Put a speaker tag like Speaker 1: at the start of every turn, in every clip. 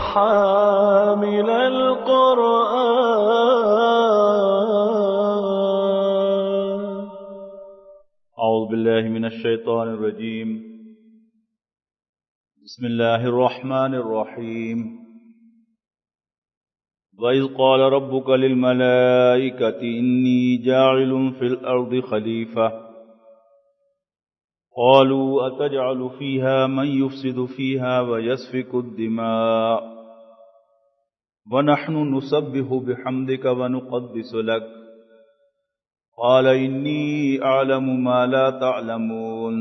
Speaker 1: حامل القرآن. أعوذ بالله من الشيطان الرجيم. بسم الله الرحمن الرحيم. وَإِذْ قَالَ رَبُّكَ لِلْمَلَائِكَةِ إِنِّي جَاعِلٌ فِي الْأَرْضِ خَلِيفَةً قَالُوا أَتَجْعَلُ فِيهَا مَنْ يُفْسِدُ فِيهَا وَيَسْفِكُ الدِّمَاءَ وَنَحْنُ نُسَبِّحُ بِحَمْدِكَ وَنُقَدِّسُ لَكَ قَالَ إِنِّي أَعْلَمُ مَا لَا تَعْلَمُونَ.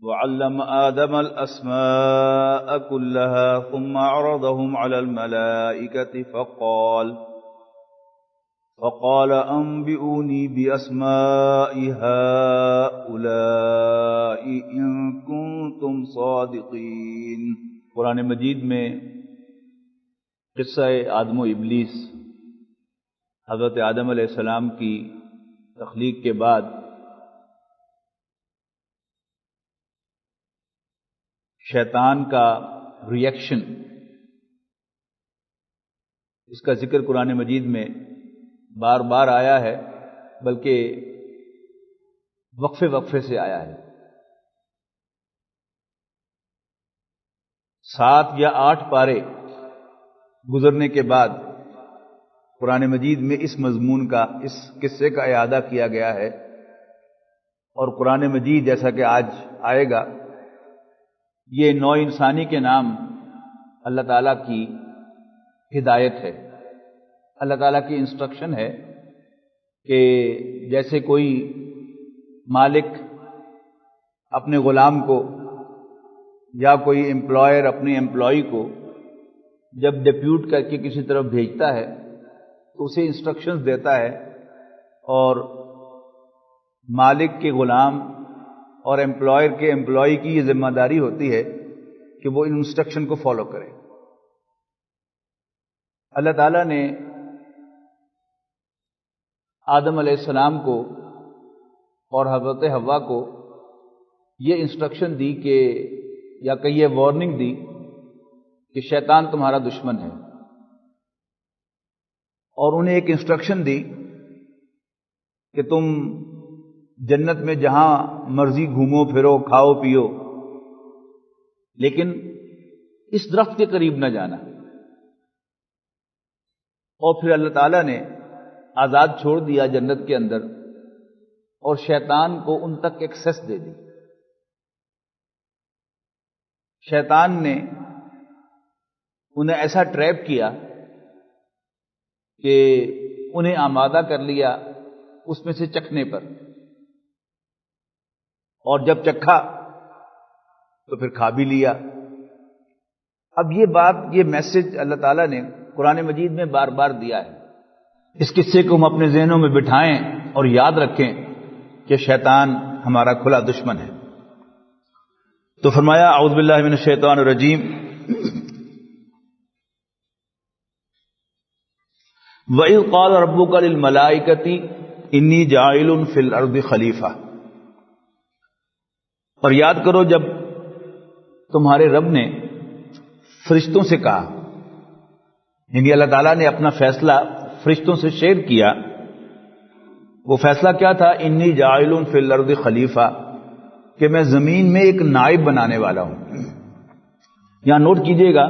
Speaker 1: وَعَلَّمَ آدَمَ الْأَسْمَاءَ كُلَّهَا ثُمَّ عَرَضَهُمْ عَلَى الْمَلَائِكَةِ فَقَالَ أَنْبِئُونِي بِأَسْمَاءِ هَؤُلَاءِ إِن كُنتُمْ صَادِقِينَ. قرآن مجید میں قصہ آدم و ابلیس، حضرت آدم علیہ السلام کی تخلیق کے بعد شیطان کا ریئیکشن، اس کا ذکر قرآن مجید میں بار بار آیا ہے، بلکہ وقفے وقفے سے آیا ہے. 7 یا 8 پارے گزرنے کے بعد قرآن مجید میں اس مضمون کا، اس قصے کا اعادہ کیا گیا ہے. اور قرآن مجید جیسا کہ آج آئے گا، یہ نوع انسانی کے نام اللہ تعالیٰ کی ہدایت ہے، اللہ تعالیٰ کی انسٹرکشن ہے کہ جیسے کوئی مالک اپنے غلام کو یا کوئی امپلائر اپنے امپلائی کو جب ڈپیوٹ کر کے کسی طرف بھیجتا ہے تو اسے انسٹرکشنز دیتا ہے، اور مالک کے غلام اور امپلائر کے امپلائی کی یہ ذمہ داری ہوتی ہے کہ وہ ان انسٹرکشن کو فالو کرے. اللہ تعالیٰ نے آدم علیہ السلام کو اور حضرت حوا کو یہ انسٹرکشن دی کہ، یا کہیے وارننگ دی کہ شیطان تمہارا دشمن ہے، اور انہیں ایک انسٹرکشن دی کہ تم جنت میں جہاں مرضی گھومو پھرو کھاؤ پیو، لیکن اس درخت کے قریب نہ جانا. اور پھر اللہ تعالیٰ نے آزاد چھوڑ دیا جنت کے اندر، اور شیطان کو ان تک ایکسیس دے دی. شیطان نے انہیں ایسا ٹریپ کیا کہ انہیں آمادہ کر لیا اس میں سے چکھنے پر، اور جب چکھا تو پھر کھا بھی لیا. اب یہ بات، یہ میسج اللہ تعالیٰ نے قرآن مجید میں بار بار دیا ہے. اس قصے کو ہم اپنے ذہنوں میں بٹھائیں اور یاد رکھیں کہ شیطان ہمارا کھلا دشمن ہے. تو فرمایا اعوذ باللہ من الشیطان الرجیم. وَإِذْ قَالَ رَبُّكَ لِلْمَلَائِكَةِ إِنِّي جَاعِلٌ فِي الْأَرْضِ خَلِيفَةً. اور یاد کرو جب تمہارے رب نے فرشتوں سے کہا، یعنی اللہ تعالیٰ نے اپنا فیصلہ فرشتوں سے شیئر کیا. وہ فیصلہ کیا تھا؟ انی جاعل فی الارض خلیفہ، کہ میں زمین میں ایک نائب بنانے والا ہوں. یہاں نوٹ کیجئے گا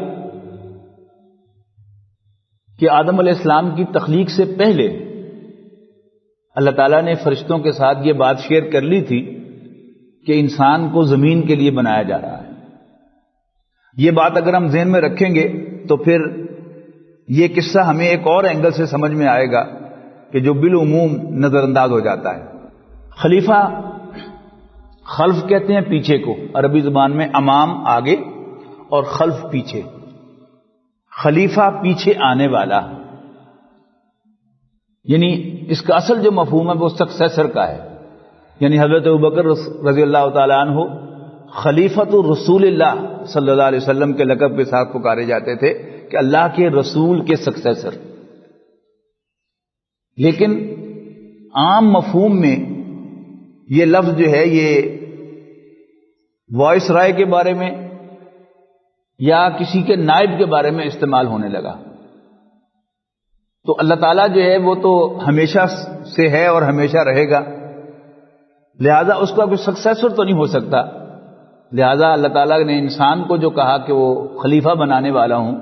Speaker 1: کہ آدم علیہ السلام کی تخلیق سے پہلے اللہ تعالیٰ نے فرشتوں کے ساتھ یہ بات شیئر کر لی تھی کہ انسان کو زمین کے لیے بنایا جا رہا ہے. یہ بات اگر ہم ذہن میں رکھیں گے تو پھر یہ قصہ ہمیں ایک اور اینگل سے سمجھ میں آئے گا کہ جو بالعموم نظر انداز ہو جاتا ہے. خلیفہ، خلف کہتے ہیں پیچھے کو، عربی زبان میں امام آگے اور خلف پیچھے. خلیفہ پیچھے آنے والا، یعنی اس کا اصل جو مفہوم ہے وہ سکسیسر کا ہے. یعنی حضرت ابوبکر رضی اللہ تعالی عنہ خلیفۃ رسول اللہ صلی اللہ علیہ وسلم کے لقب کے ساتھ پکارے جاتے تھے کہ اللہ کے رسول کے سکسیسر. لیکن عام مفہوم میں یہ لفظ جو ہے یہ وائس رائے کے بارے میں یا کسی کے نائب کے بارے میں استعمال ہونے لگا. تو اللہ تعالیٰ جو ہے وہ تو ہمیشہ سے ہے اور ہمیشہ رہے گا، لہذا اس کا کوئی سکسیسر تو نہیں ہو سکتا. لہذا اللہ تعالیٰ نے انسان کو جو کہا کہ وہ خلیفہ بنانے والا ہوں،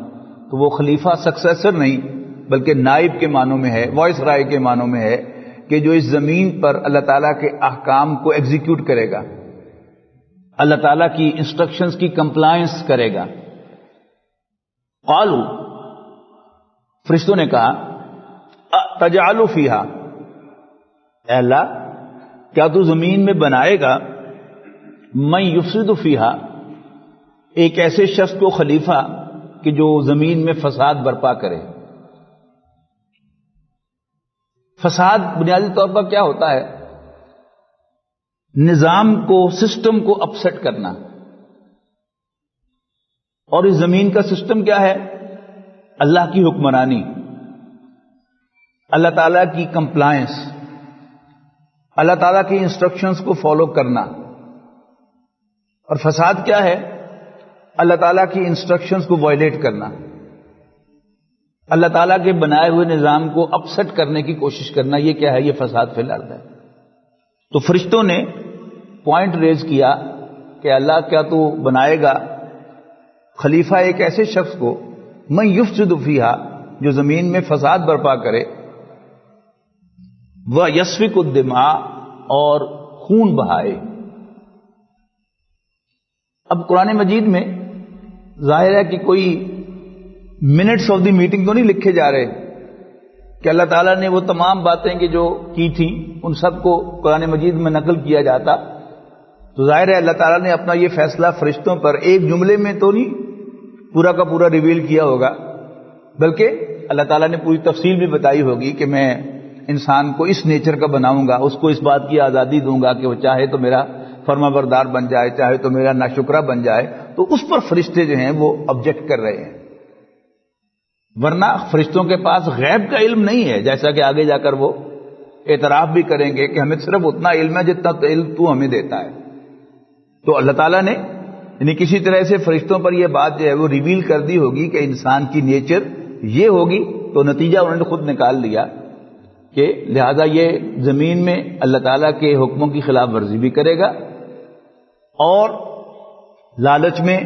Speaker 1: تو وہ خلیفہ سکسیسر نہیں بلکہ نائب کے معنوں میں ہے، وائس رائے کے معنوں میں ہے، کہ جو اس زمین پر اللہ تعالیٰ کے احکام کو ایگزیکیوٹ کرے گا، اللہ تعالیٰ کی انسٹرکشنز کی کمپلائنس کرے گا. قالوا، فرشتوں نے کہا، تجعل فیہا، اے اللہ کیا تو زمین میں بنائے گا من یفسد فیہا، ایک ایسے شخص کو خلیفہ کہ جو زمین میں فساد برپا کرے. فساد بنیادی طور پر کیا ہوتا ہے؟ نظام کو، سسٹم کو اپسیٹ کرنا. اور اس زمین کا سسٹم کیا ہے؟ اللہ کی حکمرانی، اللہ تعالیٰ کی کمپلائنس، اللہ تعالیٰ کی انسٹرکشنز کو فالو کرنا. اور فساد کیا ہے؟ اللہ تعالیٰ کی انسٹرکشنز کو وائلیٹ کرنا، اللہ تعالیٰ کے بنائے ہوئے نظام کو اپسیٹ کرنے کی کوشش کرنا. یہ کیا ہے؟ یہ فساد فی الارض ہے. تو فرشتوں نے پوائنٹ ریز کیا کہ اللہ کیا تو بنائے گا خلیفہ ایک ایسے شخص کو من یفسد فیہا، جو زمین میں فساد برپا کرے، وَيَسْفِكُ الدِّمَاءَ، اور خون بہائے. اب قرآن مجید میں ظاہر ہے کہ کوئی منٹس آف دی میٹنگ تو نہیں لکھے جا رہے کہ اللہ تعالیٰ نے وہ تمام باتیں کہ جو کی تھیں ان سب کو قرآن مجید میں نقل کیا جاتا. تو ظاہر ہے اللہ تعالیٰ نے اپنا یہ فیصلہ فرشتوں پر ایک جملے میں تو نہیں پورا کا پورا ریویل کیا ہوگا، بلکہ اللہ تعالیٰ نے پوری تفصیل بھی بتائی ہوگی کہ میں انسان کو اس نیچر کا بناؤں گا، اس کو اس بات کی آزادی دوں گا کہ وہ چاہے تو میرا فرما بردار بن جائے، چاہے تو میرا ناشکرہ بن جائے. تو اس پر فرشتے جو ہیں وہ آبجیکٹ کر رہے ہیں. ورنہ فرشتوں کے پاس غیب کا علم نہیں ہے، جیسا کہ آگے جا کر وہ اعتراف بھی کریں گے کہ ہمیں صرف اتنا علم ہے جتنا علم تو ہمیں دیتا ہے. تو اللہ تعالیٰ نے یعنی کسی طرح سے فرشتوں پر یہ بات جو ہے وہ ریویل کر دی ہوگی کہ انسان کی نیچر یہ ہوگی. تو نتیجہ انہوں نے خود نکال لیا کہ لہذا یہ زمین میں اللہ تعالیٰ کے حکموں کی خلاف ورزی بھی کرے گا، اور لالچ میں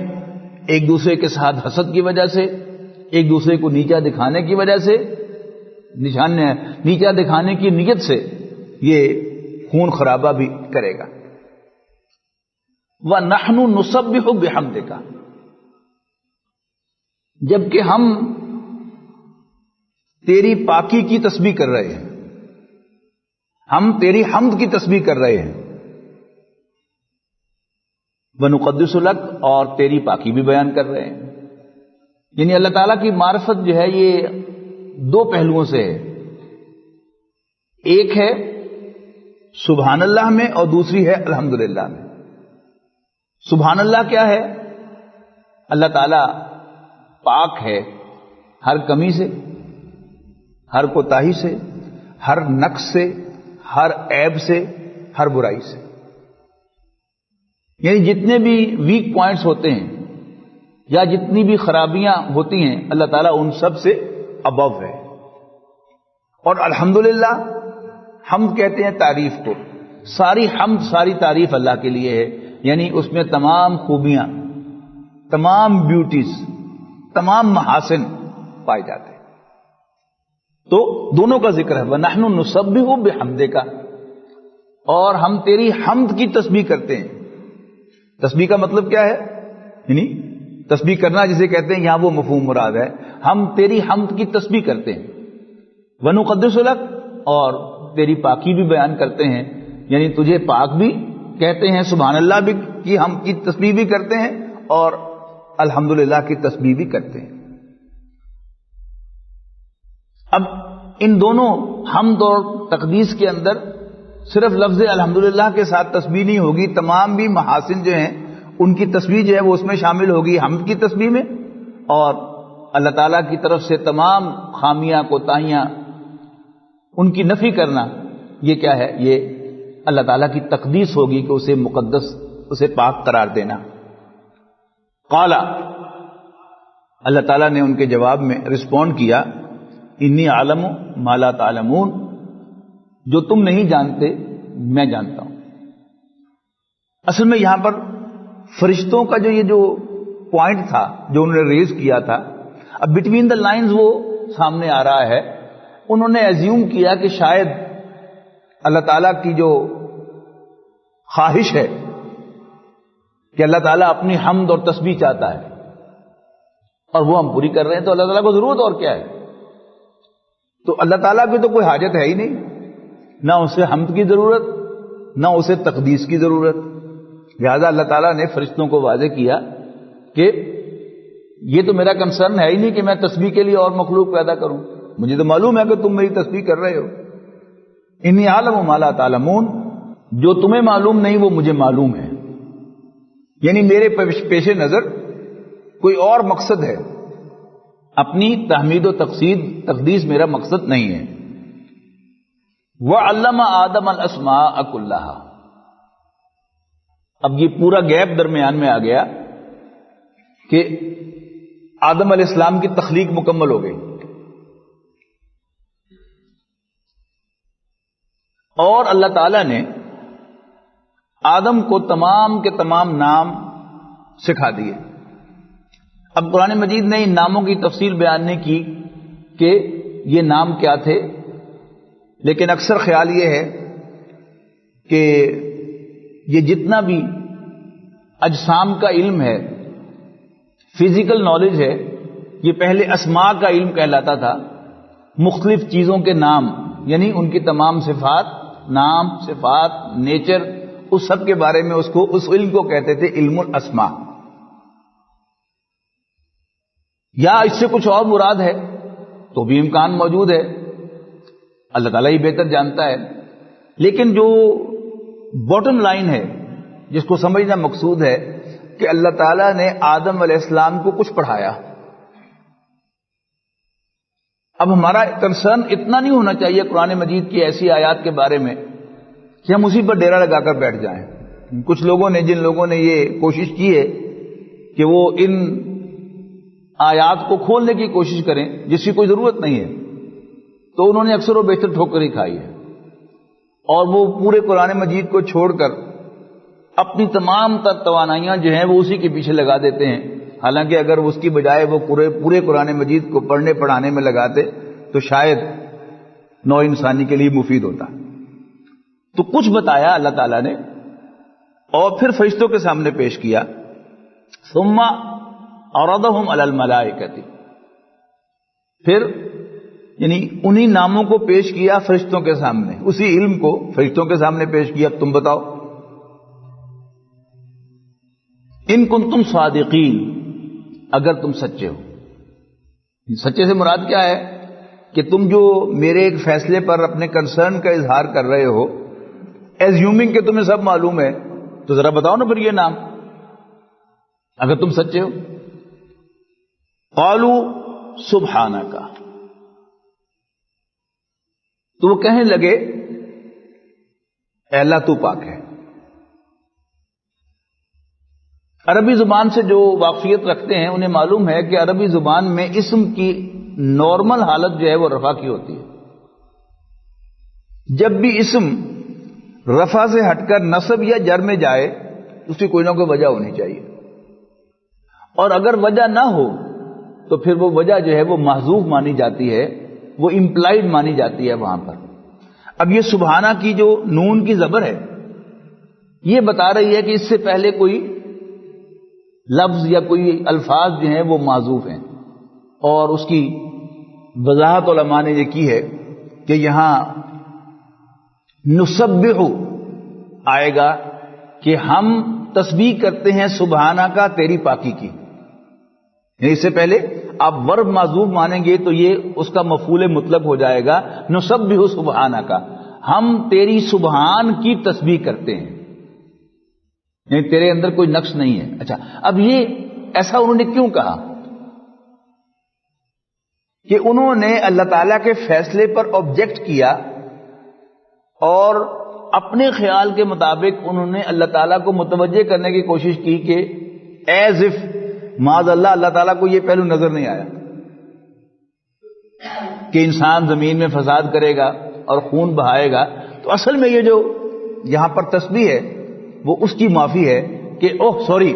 Speaker 1: ایک دوسرے کے ساتھ حسد کی وجہ سے، ایک دوسرے کو نیچا دکھانے کی وجہ سے، نیچا دکھانے کی نیت سے یہ خون خرابہ بھی کرے گا. وَنَحْنُ نُسَبِّحُ بِحَمْدِكَ، جبکہ ہم تیری پاکی کی تسبیح کر رہے ہیں، ہم تیری حمد کی تسبیح کر رہے ہیں. وَنُقَدِّسُ لَكَ، اور تیری پاکی بھی بیان کر رہے ہیں. یعنی اللہ تعالیٰ کی معرفت جو ہے یہ دو پہلوؤں سے ہے، ایک ہے سبحان اللہ میں اور دوسری ہے الحمدللہ میں. سبحان اللہ کیا ہے؟ اللہ تعالیٰ پاک ہے ہر کمی سے، ہر کوتاہی سے، ہر نقص سے، ہر عیب سے، ہر برائی سے. یعنی جتنے بھی ویک پوائنٹس ہوتے ہیں یا جتنی بھی خرابیاں ہوتی ہیں اللہ تعالیٰ ان سب سے ابو ہے. اور الحمدللہ حمد کہتے ہیں تعریف کو. ساری حمد، ساری تعریف اللہ کے لیے ہے، یعنی اس میں تمام خوبیاں، تمام بیوٹیز، تمام محاسن پائے جاتے ہیں. تو دونوں کا ذکر ہے، وَنَحْنُ نُسَبِّحُ بِحَمْدِكَ، اور ہم تیری حمد کی تسبیح کرتے ہیں. تسبیح کا مطلب کیا ہے؟ یعنی تسبیح کرنا جسے کہتے ہیں یہاں وہ مفہوم مراد ہے. ہم تیری حمد کی تسبیح کرتے ہیں. وَنُقَدِّسُ لَكَ، اور تیری پاکی بھی بیان کرتے ہیں، یعنی تجھے پاک بھی کہتے ہیں، سبحان اللہ بھی کی ہم کی تسبیح بھی کرتے ہیں اور الحمدللہ کی تسبیح بھی کرتے ہیں. اب ان دونوں حمد اور تقدیس کے اندر صرف لفظ الحمدللہ کے ساتھ تسبیح نہیں ہوگی، تمام بھی محاسن جو ہیں ان کی تسبیح جو ہے وہ اس میں شامل ہوگی حمد کی تسبیح میں. اور اللہ تعالیٰ کی طرف سے تمام خامیاں، کوتاہیاں، ان کی نفی کرنا، یہ کیا ہے؟ یہ اللہ تعالیٰ کی تقدیس ہوگی کہ اسے مقدس، اسے پاک قرار دینا. قال، اللہ تعالیٰ نے ان کے جواب میں رسپونڈ کیا، انی عالم ما لا تعلمون، جو تم نہیں جانتے میں جانتا ہوں۔ اصل میں یہاں پر فرشتوں کا یہ جو پوائنٹ تھا جو انہوں نے ریز کیا تھا، اب بٹوین دا لائنز وہ سامنے آ رہا ہے۔ انہوں نے ایزیوم کیا کہ شاید اللہ تعالیٰ کی جو خواہش ہے کہ اللہ تعالیٰ اپنی حمد اور تسبیح چاہتا ہے اور وہ ہم پوری کر رہے ہیں، تو اللہ تعالیٰ کو ضرورت اور کیا ہے؟ تو اللہ تعالیٰ کی تو کوئی حاجت ہے ہی نہیں، نہ اسے حمد کی ضرورت نہ اسے تقدیس کی ضرورت۔ لہذا اللہ تعالیٰ نے فرشتوں کو واضح کیا کہ یہ تو میرا کنسرن ہے ہی نہیں کہ میں تسبیح کے لیے اور مخلوق پیدا کروں، مجھے تو معلوم ہے کہ تم میری تسبیح کر رہے ہو۔ انی عالم ما لا تعلمون، جو تمہیں معلوم نہیں وہ مجھے معلوم ہے، یعنی میرے پیش نظر کوئی اور مقصد ہے، اپنی تحمید و تقدیس میرا مقصد نہیں ہے۔ وَعَلَّمَ آدَمَ الْأَسْمَاءَ كُلَّهَا، اب یہ پورا گیپ درمیان میں آ گیا کہ آدم علیہ السلام کی تخلیق مکمل ہو گئی اور اللہ تعالی نے آدم کو تمام کے تمام نام سکھا دیے۔ اب قرآن مجید نے ان ناموں کی تفصیل بیان نہیں کی کہ یہ نام کیا تھے، لیکن اکثر خیال یہ ہے کہ یہ جتنا بھی اجسام کا علم ہے، فزیکل نالج ہے، یہ پہلے اسماء کا علم کہلاتا تھا، مختلف چیزوں کے نام، یعنی ان کی تمام صفات، نام، صفات، نیچر، اس سب کے بارے میں اس علم کو کہتے تھے علم الاسماء۔ یا اس سے کچھ اور مراد ہے تو بھی امکان موجود ہے، اللہ تعالیٰ ہی بہتر جانتا ہے، لیکن جو باٹم لائن ہے جس کو سمجھنا مقصود ہے کہ اللہ تعالیٰ نے آدم علیہ السلام کو کچھ پڑھایا۔ اب ہمارا کنسرن اتنا نہیں ہونا چاہیے قرآن مجید کی ایسی آیات کے بارے میں کہ ہم اسی پر ڈیرا لگا کر بیٹھ جائیں۔ کچھ لوگوں نے، جن لوگوں نے یہ کوشش کی ہے کہ وہ ان آیات کو کھولنے کی کوشش کریں جس کی کوئی ضرورت نہیں ہے، تو انہوں نے اکثر و بیشتر ٹھوکر ہی کھائی ہے، اور وہ پورے قرآن مجید کو چھوڑ کر اپنی تمام تر توانائیاں جو ہیں وہ اسی کے پیچھے لگا دیتے ہیں، حالانکہ اگر اس کی بجائے وہ پورے قرآن مجید کو پڑھنے پڑھانے میں لگاتے تو شاید نو انسانی کے لیے مفید ہوتا۔ تو کچھ بتایا اللہ تعالیٰ نے اور پھر فرشتوں کے سامنے پیش کیا۔ ثم عرضهم علی الملائکۃ، پھر یعنی انہی ناموں کو پیش کیا فرشتوں کے سامنے، اسی علم کو فرشتوں کے سامنے پیش کیا، تم بتاؤ ان کنتم صادقین، اگر تم سچے ہو۔ سچے سے مراد کیا ہے کہ تم جو میرے ایک فیصلے پر اپنے کنسرن کا اظہار کر رہے ہو، ایزیومنگ کہ تمہیں سب معلوم ہے، تو ذرا بتاؤ نا پھر یہ نام، اگر تم سچے ہو۔ قالوا سبحانک، تو وہ کہنے لگے اے اللہ تو پاک ہے۔ عربی زبان سے جو واقفیت رکھتے ہیں انہیں معلوم ہے کہ عربی زبان میں اسم کی نارمل حالت جو ہے وہ رفع کی ہوتی ہے۔ جب بھی اسم رفع سے ہٹ کر نصب یا جر میں جائے اس کی کوئی نہ کوئی وجہ ہونی چاہیے، اور اگر وجہ نہ ہو تو پھر وہ وجہ جو ہے وہ محذوف مانی جاتی ہے، وہ امپلائڈ مانی جاتی ہے وہاں پر۔ اب یہ سبحانہ کی جو نون کی زبر ہے یہ بتا رہی ہے کہ اس سے پہلے کوئی لفظ یا کوئی الفاظ جو ہیں وہ معذوف ہیں، اور اس کی وضاحت علماء نے یہ کی ہے کہ یہاں نسبح آئے گا کہ ہم تسبیح کرتے ہیں سبحانہ کا تیری پاکی کی، یعنی اس سے پہلے آپ ورب معذوف مانیں گے تو یہ اس کا مفعول مطلق ہو جائے گا، نسبح سبحانہ کا، ہم تیری سبحان کی تسبیح کرتے ہیں، یعنی تیرے اندر کوئی نقص نہیں ہے۔ اچھا، اب یہ ایسا انہوں نے کیوں کہا؟ کہ انہوں نے اللہ تعالیٰ کے فیصلے پر آبجیکٹ کیا اور اپنے خیال کے مطابق انہوں نے اللہ تعالیٰ کو متوجہ کرنے کی کوشش کی کہ ایز اف معاذ اللہ اللہ تعالیٰ کو یہ پہلو نظر نہیں آیا کہ انسان زمین میں فساد کرے گا اور خون بہائے گا. تو اصل میں یہ جو یہاں پر تسبیح ہے وہ اس کی معافی ہے کہ اوہ سوری،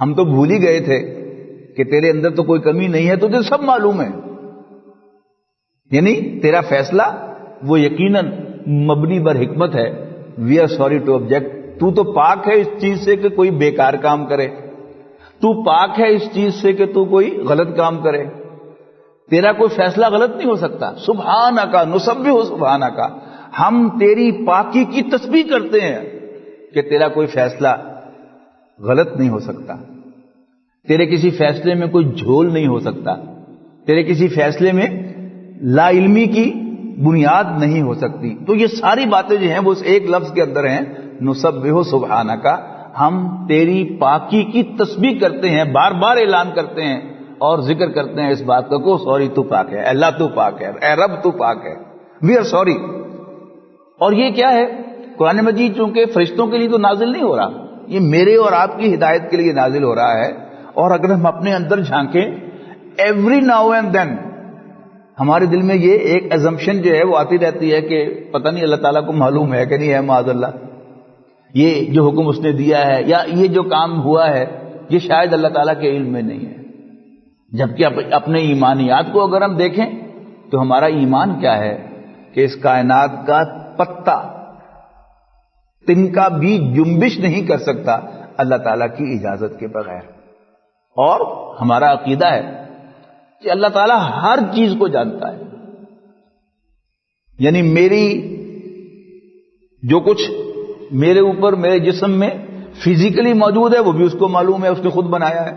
Speaker 1: ہم تو بھول ہی گئے تھے کہ تیرے اندر تو کوئی کمی نہیں ہے، تجھے سب معلوم ہے. یعنی تیرا فیصلہ وہ یقیناً مبنی بر حکمت ہے. We are sorry to object. تو تو پاک ہے اس چیز سے کہ کوئی بیکار کام کرے، تو پاک ہے اس چیز سے کہ تو کوئی غلط کام کرے. تیرا کوئی فیصلہ غلط نہیں ہو سکتا. سبحانک نسبح سبحانک، ہم تیری پاکی کی تسبیح کرتے ہیں کہ تیرا کوئی فیصلہ غلط نہیں ہو سکتا، تیرے کسی فیصلے میں کوئی جھول نہیں ہو سکتا، تیرے کسی فیصلے میں لا علمی کی بنیاد نہیں ہو سکتی. تو یہ ساری باتیں جو ہیں وہ اس ایک لفظ کے اندر ہیں، نسبح سبحانک. ہم تیری پاکی کی تسبیح کرتے ہیں، بار بار اعلان کرتے ہیں اور ذکر کرتے ہیں اس بات کا کہ سوری تو پاک ہے، اللہ تو پاک ہے، اے رب تو پاک ہے. We are sorry. اور یہ کیا ہے؟ قرآن مجید چونکہ فرشتوں کے لیے تو نازل نہیں ہو رہا، یہ میرے اور آپ کی ہدایت کے لیے نازل ہو رہا ہے. اور اگر ہم اپنے اندر جھانکیں، ایوری ناؤ اینڈ دین ہمارے دل میں یہ ایک ایزمپشن جو ہے وہ آتی رہتی ہے کہ پتہ نہیں اللہ تعالیٰ کو معلوم ہے کہ نہیں ہے، معاذ اللہ یہ جو حکم اس نے دیا ہے یا یہ جو کام ہوا ہے یہ شاید اللہ تعالیٰ کے علم میں نہیں ہے. جبکہ اپنے ایمانیات کو اگر ہم دیکھیں تو ہمارا ایمان کیا ہے کہ اس کائنات کا پتا تنکا بھی جنبش نہیں کر سکتا اللہ تعالیٰ کی اجازت کے بغیر. اور ہمارا عقیدہ ہے کہ اللہ تعالیٰ ہر چیز کو جانتا ہے. یعنی میری جو کچھ میرے اوپر میرے جسم میں فزیکلی موجود ہے وہ بھی اس کو معلوم ہے، اس نے خود بنایا ہے.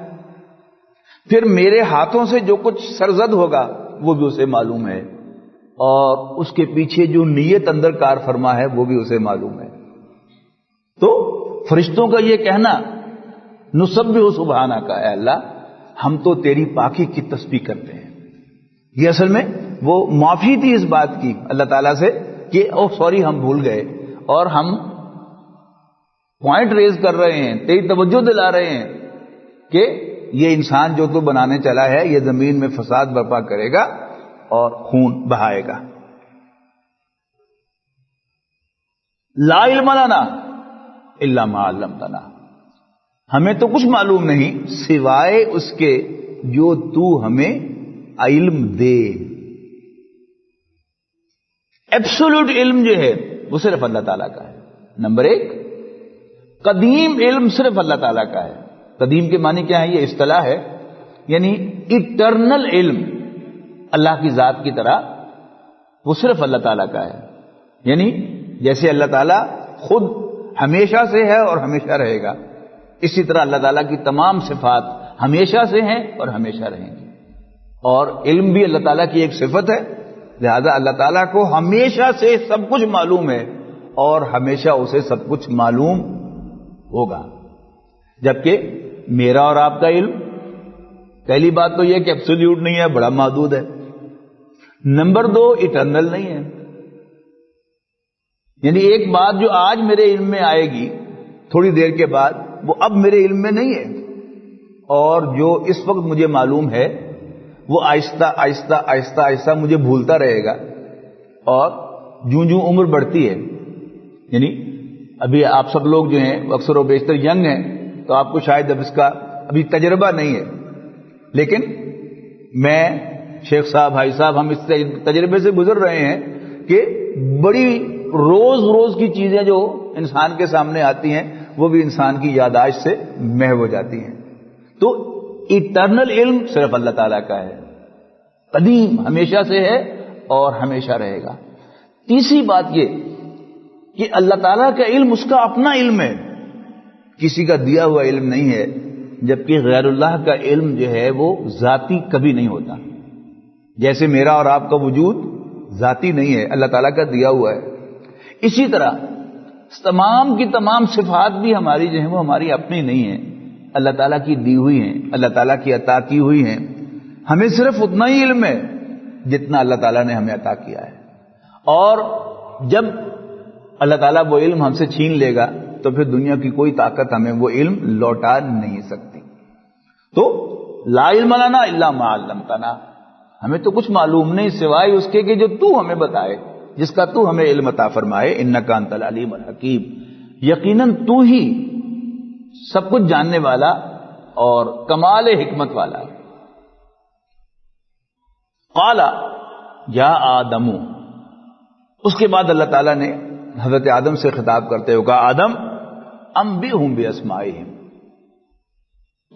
Speaker 1: پھر میرے ہاتھوں سے جو کچھ سرزد ہوگا وہ بھی اسے معلوم ہے، اور اس کے پیچھے جو نیت اندر کار فرما ہے وہ بھی اسے معلوم ہے. تو فرشتوں کا یہ کہنا نسبح سبحانک، اے اللہ ہم تو تیری پاکی کی تسبیح کرتے ہیں، یہ اصل میں وہ معافی تھی اس بات کی اللہ تعالیٰ سے کہ اوہ سوری ہم بھول گئے، اور ہم پوائنٹ ریز کر رہے ہیں، تیری توجہ دلا رہے ہیں کہ یہ انسان جو تو بنانے چلا ہے یہ زمین میں فساد برپا کرے گا اور خون بہائے گا. لا علم لنا الا ما علمتنا، ہمیں تو کچھ معلوم نہیں سوائے اس کے جو تو ہمیں علم دے. ایبسولوٹ علم جو ہے وہ صرف اللہ تعالیٰ کا ہے. نمبر ایک، قدیم علم صرف اللہ تعالیٰ کا ہے. قدیم کے معنی کیا ہے؟ یہ اصطلاح ہے، یعنی ایٹرنل علم اللہ کی ذات کی طرح وہ صرف اللہ تعالیٰ کا ہے. یعنی جیسے اللہ تعالیٰ خود ہمیشہ سے ہے اور ہمیشہ رہے گا، اسی طرح اللہ تعالیٰ کی تمام صفات ہمیشہ سے ہیں اور ہمیشہ رہیں گی. اور علم بھی اللہ تعالیٰ کی ایک صفت ہے، لہذا اللہ تعالیٰ کو ہمیشہ سے سب کچھ معلوم ہے اور ہمیشہ اسے سب کچھ معلوم ہوگا. جبکہ میرا اور آپ کا علم، پہلی بات تو یہ کہ ایبسولوٹ نہیں ہے، بڑا محدود ہے. نمبر دو، ایٹرنل نہیں ہے. یعنی ایک بات جو آج میرے علم میں آئے گی تھوڑی دیر کے بعد وہ اب میرے علم میں نہیں ہے، اور جو اس وقت مجھے معلوم ہے وہ آہستہ آہستہ آہستہ آہستہ مجھے بھولتا رہے گا. اور جوں جوں عمر بڑھتی ہے، یعنی ابھی آپ سب لوگ جو ہیں اکثر و بیشتر ینگ ہیں تو آپ کو شاید اب اس کا ابھی تجربہ نہیں ہے، لیکن میں شیخ صاحب بھائی صاحب ہم اس تجربے سے گزر رہے ہیں کہ بڑی روز روز کی چیزیں جو انسان کے سامنے آتی ہیں وہ بھی انسان کی یادداشت سے محو ہو جاتی ہیں. تو ایٹرنل علم صرف اللہ تعالیٰ کا ہے، قدیم ہمیشہ سے ہے اور ہمیشہ رہے گا. تیسری بات یہ کہ اللہ تعالیٰ کا علم اس کا اپنا علم ہے، کسی کا دیا ہوا علم نہیں ہے. جبکہ غیر اللہ کا علم جو ہے وہ ذاتی کبھی نہیں ہوتا. جیسے میرا اور آپ کا وجود ذاتی نہیں ہے، اللہ تعالیٰ کا دیا ہوا ہے، اسی طرح تمام کی تمام صفات بھی ہماری جو ہیں وہ ہماری اپنی نہیں ہیں، اللہ تعالیٰ کی دی ہوئی ہیں، اللہ تعالیٰ کی عطا کی ہوئی ہیں. ہمیں صرف اتنا ہی علم ہے جتنا اللہ تعالیٰ نے ہمیں عطا کیا ہے. اور جب اللہ تعالیٰ وہ علم ہم سے چھین لے گا تو پھر دنیا کی کوئی طاقت ہمیں وہ علم لوٹا نہیں سکتی. تو لا علم لنا الا ما علمتنا، ہمیں تو کچھ معلوم نہیں سوائے اس کے کہ جو تو ہمیں بتائے، جس کا تو ہمیں علم عطا فرمائے، انک انت العلیم الحکیم، یقیناً تو ہی سب کچھ جاننے والا اور کمال حکمت والا ہے۔ قال یا آدم، اس کے بعد اللہ تعالیٰ نے حضرت آدم سے خطاب کرتے ہوئے کہا آدم انبئہم باسمائہم،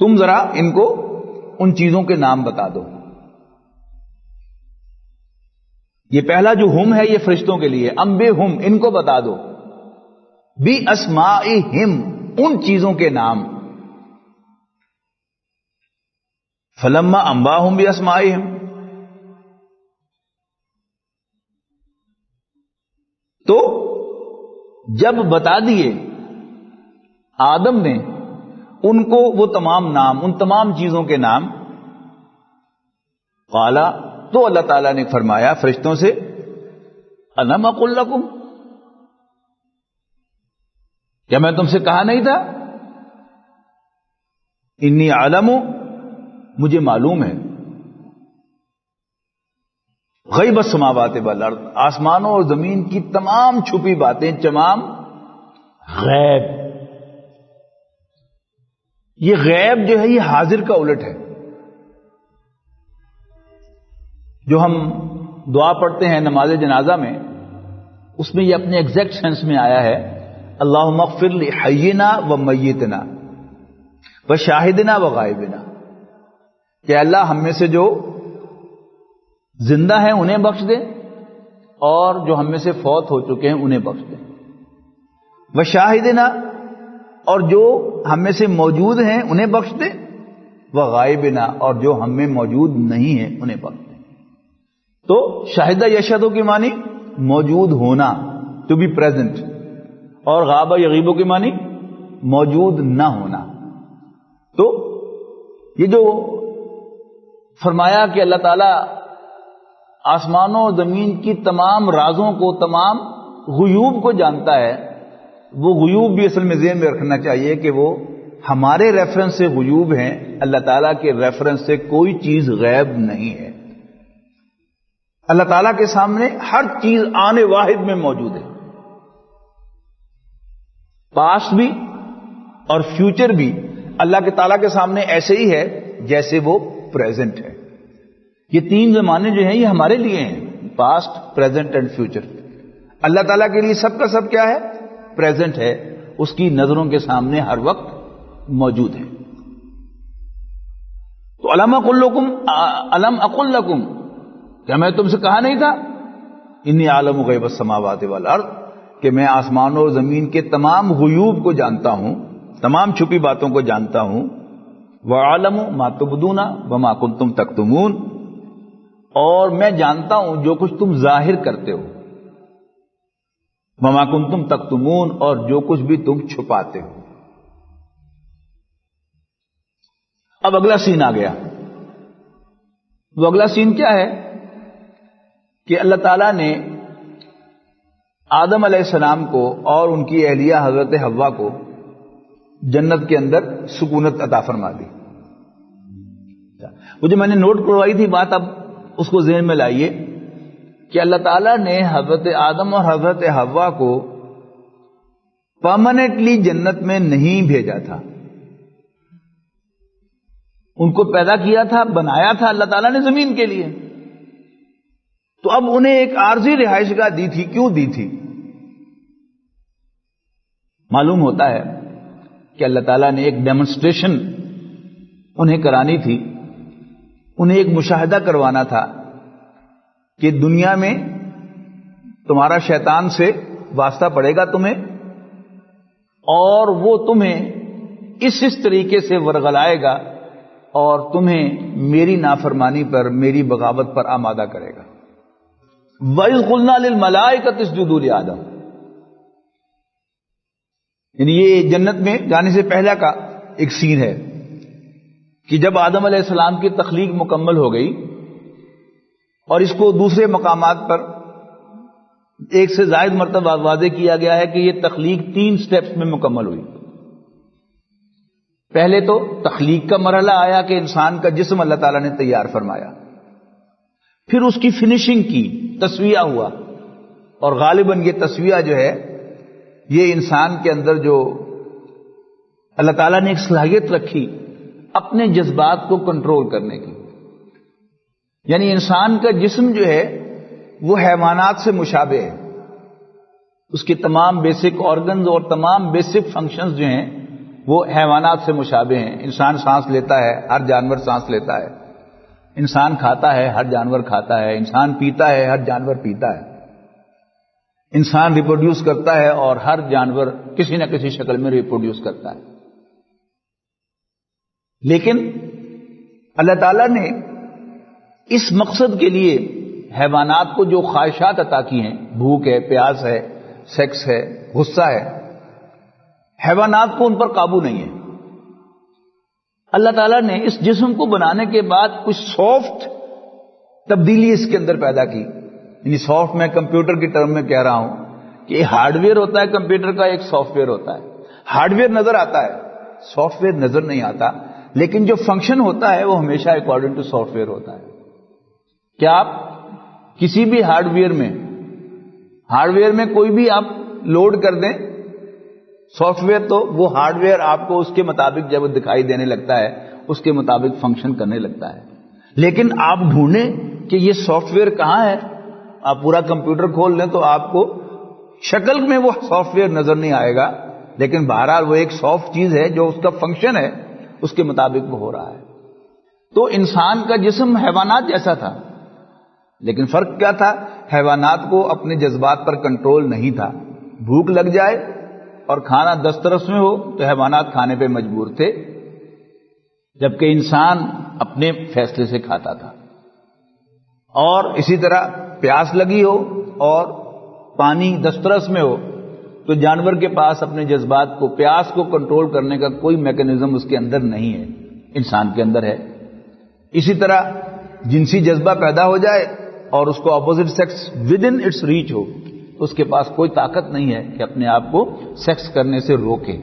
Speaker 1: تم ذرا ان کو ان چیزوں کے نام بتا دو۔ یہ پہلا جو ہم ہے یہ فرشتوں کے لیے، انبئہم ان کو بتا دو، باسمائہم ان چیزوں کے نام۔ فلما انباہم باسمائہم، تو جب بتا دیے آدم نے ان کو وہ تمام نام، ان تمام چیزوں کے نام، قالا تو اللہ تعالیٰ نے فرمایا فرشتوں سے الم اقل لکم، کیا میں تم سے کہا نہیں تھا؟ انی اعلم، مجھے معلوم ہے، غیب السماوات والارض، آسمانوں اور زمین کی تمام چھپی باتیں، تمام غیب۔ یہ غیب جو ہے یہ حاضر کا الٹ ہے۔ جو ہم دعا پڑھتے ہیں نماز جنازہ میں، اس میں یہ اپنے ایگزیکٹ سینس میں آیا ہے، اللہم اغفر لحینا و میتنا و شاہدنا و غائبنا، کہ اللہ ہم میں سے جو زندہ ہیں انہیں بخش دے اور جو ہم میں سے فوت ہو چکے ہیں انہیں بخش دے، و شاہدنا اور جو ہم میں سے موجود ہیں انہیں بخش دے، و غائبنا اور جو ہم میں موجود نہیں ہیں انہیں بخش دے۔ تو شاہدہ یشہدو کی معنی موجود ہونا، ٹو بی پریزنٹ، اور غابہ یغیبو کی معنی موجود نہ ہونا۔ تو یہ جو فرمایا کہ اللہ تعالی آسمانوں اور زمین کی تمام رازوں کو، تمام غیوب کو جانتا ہے، وہ غیوب بھی اصل میں ذہن میں رکھنا چاہیے کہ وہ ہمارے ریفرنس سے غیوب ہیں، اللہ تعالیٰ کے ریفرنس سے کوئی چیز غیب نہیں ہے۔ اللہ تعالیٰ کے سامنے ہر چیز آنے واحد میں موجود ہے، پاسٹ بھی اور فیوچر بھی اللہ کے تعالیٰ کے سامنے ایسے ہی ہے جیسے وہ پریزنٹ ہے۔ یہ تین زمانے جو ہیں یہ ہمارے لیے ہیں، پاسٹ، پریزنٹ اینڈ فیوچر۔ اللہ تعالیٰ کے لیے سب کا سب کیا ہے؟ پریزنٹ ہے، اس کی نظروں کے سامنے ہر وقت موجود ہے۔ تو الم اقل لکم، کیا میں تم سے کہا نہیں تھا؟ انی عالم غیب السماوات والارض، کہ میں آسمانوں اور زمین کے تمام غیوب کو جانتا ہوں، تمام چھپی باتوں کو جانتا ہوں، وعالم ما تبدون وما کنتم تکتمون، اور میں جانتا ہوں جو کچھ تم ظاہر کرتے ہو، وما کنتم تکتمون، اور جو کچھ بھی تم چھپاتے ہو۔ اب اگلا سین آ گیا۔ وہ اگلا سین کیا ہے کہ اللہ تعالیٰ نے آدم علیہ السلام کو اور ان کی اہلیہ حضرت حوا کو جنت کے اندر سکونت عطا فرما دی۔ وہ جو میں نے نوٹ کروائی تھی بات، اب اس کو ذہن میں لائیے کہ اللہ تعالیٰ نے حضرت آدم اور حضرت حوا کو پرماننٹلی جنت میں نہیں بھیجا تھا، ان کو پیدا کیا تھا، بنایا تھا اللہ تعالیٰ نے زمین کے لیے، تو اب انہیں ایک عارضی رہائش گاہ دی تھی۔ کیوں دی تھی؟ معلوم ہوتا ہے کہ اللہ تعالیٰ نے ایک ڈیمونسٹریشن انہیں کرانی تھی، انہیں ایک مشاہدہ کروانا تھا کہ دنیا میں تمہارا شیطان سے واسطہ پڑے گا تمہیں، اور وہ تمہیں اس طریقے سے ورغلائے گا اور تمہیں میری نافرمانی پر، میری بغاوت پر آمادہ کرے گا۔ وَإِذْ قُلْنَا لِلْمَلَائِكَةِ اسْجُدُوا لِآدَمَ، یعنی یہ جنت میں جانے سے پہلا کا ایک سین ہے کہ جب آدم علیہ السلام کی تخلیق مکمل ہو گئی اور اس کو دوسرے مقامات پر ایک سے زائد مرتبہ واضح کیا گیا ہے کہ یہ تخلیق 3 سٹیپس میں مکمل ہوئی۔ پہلے تو تخلیق کا مرحلہ آیا کہ انسان کا جسم اللہ تعالیٰ نے تیار فرمایا، پھر اس کی فنیشنگ کی، تسویہ ہوا، اور غالباً یہ تسویہ جو ہے یہ انسان کے اندر جو اللہ تعالیٰ نے ایک صلاحیت رکھی اپنے جذبات کو کنٹرول کرنے کی، یعنی انسان کا جسم جو ہے وہ حیوانات سے مشابہ ہے، اس کے تمام بیسک آرگنز اور تمام بیسک فنکشنز جو ہیں وہ حیوانات سے مشابہ ہیں۔ انسان سانس لیتا ہے، ہر جانور سانس لیتا ہے، انسان کھاتا ہے، ہر جانور کھاتا ہے، انسان پیتا ہے، ہر جانور پیتا ہے، انسان ریپروڈیوس کرتا ہے اور ہر جانور کسی نہ کسی شکل میں ریپروڈیوس کرتا ہے۔ لیکن اللہ تعالیٰ نے اس مقصد کے لیے حیوانات کو جو خواہشات عطا کی ہیں، بھوک ہے، پیاس ہے، سیکس ہے، غصہ ہے، حیوانات کو ان پر قابو نہیں ہے۔ اللہ تعالیٰ نے اس جسم کو بنانے کے بعد کچھ سافٹ تبدیلی اس کے اندر پیدا کی، یعنی سافٹ میں کمپیوٹر کی ٹرم میں کہہ رہا ہوں کہ ہارڈ ویئر ہوتا ہے کمپیوٹر کا، ایک سافٹ ویئر ہوتا ہے۔ ہارڈ ویئر نظر آتا ہے، سافٹ ویئر نظر نہیں آتا، لیکن جو فنکشن ہوتا ہے وہ ہمیشہ اکارڈنگ ٹو سافٹ ویئر ہوتا ہے۔ کیا آپ کسی بھی ہارڈ ویئر میں کوئی بھی آپ لوڈ کر دیں سافٹ ویئر، تو وہ ہارڈ ویئر آپ کو اس کے مطابق جب دکھائی دینے لگتا ہے اس کے مطابق فنکشن کرنے لگتا ہے۔ لیکن آپ ڈھونڈیں کہ یہ سافٹ ویئر کہاں ہے، آپ پورا کمپیوٹر کھول لیں تو آپ کو شکل میں وہ سافٹ ویئر نظر نہیں آئے گا، لیکن بہرحال وہ ایک سافٹ چیز ہے جو اس کا فنکشن ہے اس کے مطابق وہ ہو رہا ہے۔ تو انسان کا جسم حیوانات جیسا تھا، لیکن فرق کیا تھا؟ حیوانات کو اپنے جذبات پر کنٹرول نہیں تھا، بھوک لگ جائے اور کھانا دسترس میں ہو تو حیوانات کھانے پہ مجبور تھے، جبکہ انسان اپنے فیصلے سے کھاتا تھا۔ اور اسی طرح پیاس لگی ہو اور پانی دسترس میں ہو تو جانور کے پاس اپنے جذبات کو، پیاس کو کنٹرول کرنے کا کوئی میکینزم اس کے اندر نہیں ہے، انسان کے اندر ہے۔ اسی طرح جنسی جذبہ پیدا ہو جائے اور اس کو opposite sex within its reach ہو تو اس کے پاس کوئی طاقت نہیں ہے کہ اپنے آپ کو سیکس کرنے سے روکے۔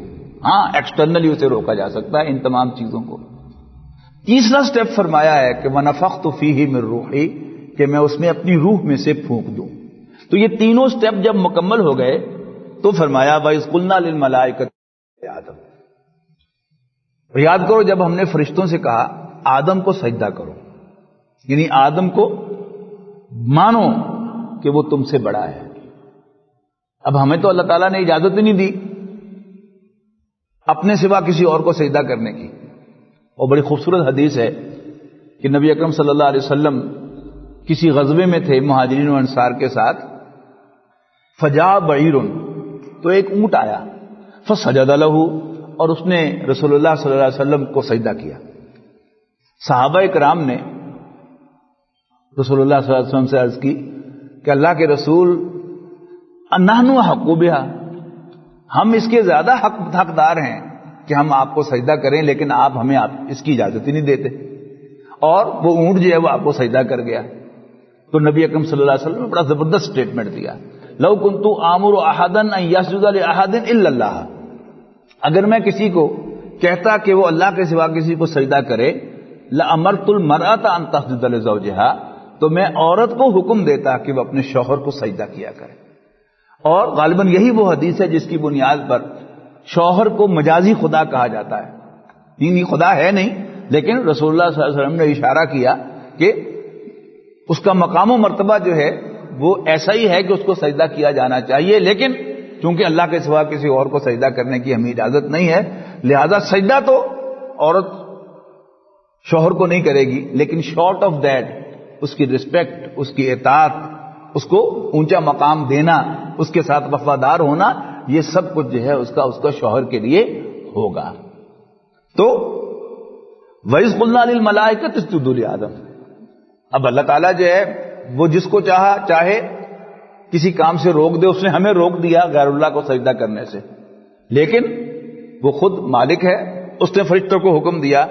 Speaker 1: ہاں، ایکسٹرنلی اسے روکا جا سکتا ہے ان تمام چیزوں کو۔ تیسرا سٹیپ فرمایا ہے کہ وَنَفَخْتُ فِيهِ مِن رُوحِي، کہ میں اس میں اپنی روح میں سے پھونک دوں۔ تو یہ تینوں سٹیپ جب مکمل ہو گئے تو فرمایا وَإِذْ قُلْنَا لِلْمَلَائِكَةِ آدم، یاد کرو جب ہم نے فرشتوں سے کہا آدم کو سجدہ کرو، یعنی آدم کو مانو کہ وہ تم سے بڑا ہے۔ اب ہمیں تو اللہ تعالیٰ نے اجازت ہی نہیں دی اپنے سوا کسی اور کو سجدہ کرنے کی۔ اور بڑی خوبصورت حدیث ہے کہ نبی اکرم صلی اللہ علیہ وسلم کسی غزوے میں تھے مہاجرین و انصار کے ساتھ، فجاء بعیر، تو ایک اونٹ آیا، فسجد لہ، اور اس نے رسول اللہ صلی اللہ علیہ وسلم کو سجدہ کیا۔ صحابہ کرام نے رسول اللہ صلی اللہ علیہ وسلم سے عرض کی کہ اللہ کے رسول نحن احق بہا، ہم اس کے زیادہ حقدار ہیں کہ ہم آپ کو سجدہ کریں، لیکن آپ ہمیں اس کی اجازت ہی نہیں دیتے۔ اور وہ اونٹ جو ہے وہ آپ کو سجدہ کر گیا۔ تو نبی اکرم صلی اللہ علیہ وسلم نے بڑا زبردست اسٹیٹمنٹ دیا، لو کنت آمر احدا ان یسجد لاحد الا اللہ، اگر میں کسی کو کہتا کہ وہ اللہ کے سوا کسی کو سجدہ کرے، لامرت المرأة ان تسجد لزوجها، تو میں عورت کو حکم دیتا کہ وہ اپنے شوہر کو سجدہ کیا کرے۔ اور غالباً یہی وہ حدیث ہے جس کی بنیاد پر شوہر کو مجازی خدا کہا جاتا ہے، دینی خدا ہے نہیں، لیکن رسول اللہ صلی اللہ علیہ وسلم نے اشارہ کیا کہ اس کا مقام و مرتبہ جو ہے وہ ایسا ہی ہے کہ اس کو سجدہ کیا جانا چاہیے، لیکن چونکہ اللہ کے سوا کسی اور کو سجدہ کرنے کی ہمیں اجازت نہیں ہے، لہذا سجدہ تو عورت شوہر کو نہیں کرے گی، لیکن شارٹ آف دیٹ اس کی رسپیکٹ، اس کی اطاعت، اس کو اونچا مقام دینا، اس کے ساتھ وفادار ہونا، یہ سب کچھ جو ہے اس کا شوہر کے لیے ہوگا۔ تو وَإِذْ قُلْنَا لِلْمَلَائِكَةِ اسْجُدُوا لِآدَمَ، اب اللہ تعالیٰ جو ہے وہ جس کو چاہے کسی کام سے روک دے، اس نے ہمیں روک دیا غیر اللہ کو سجدہ کرنے سے، لیکن وہ خود مالک ہے، اس نے فرشتوں کو حکم دیا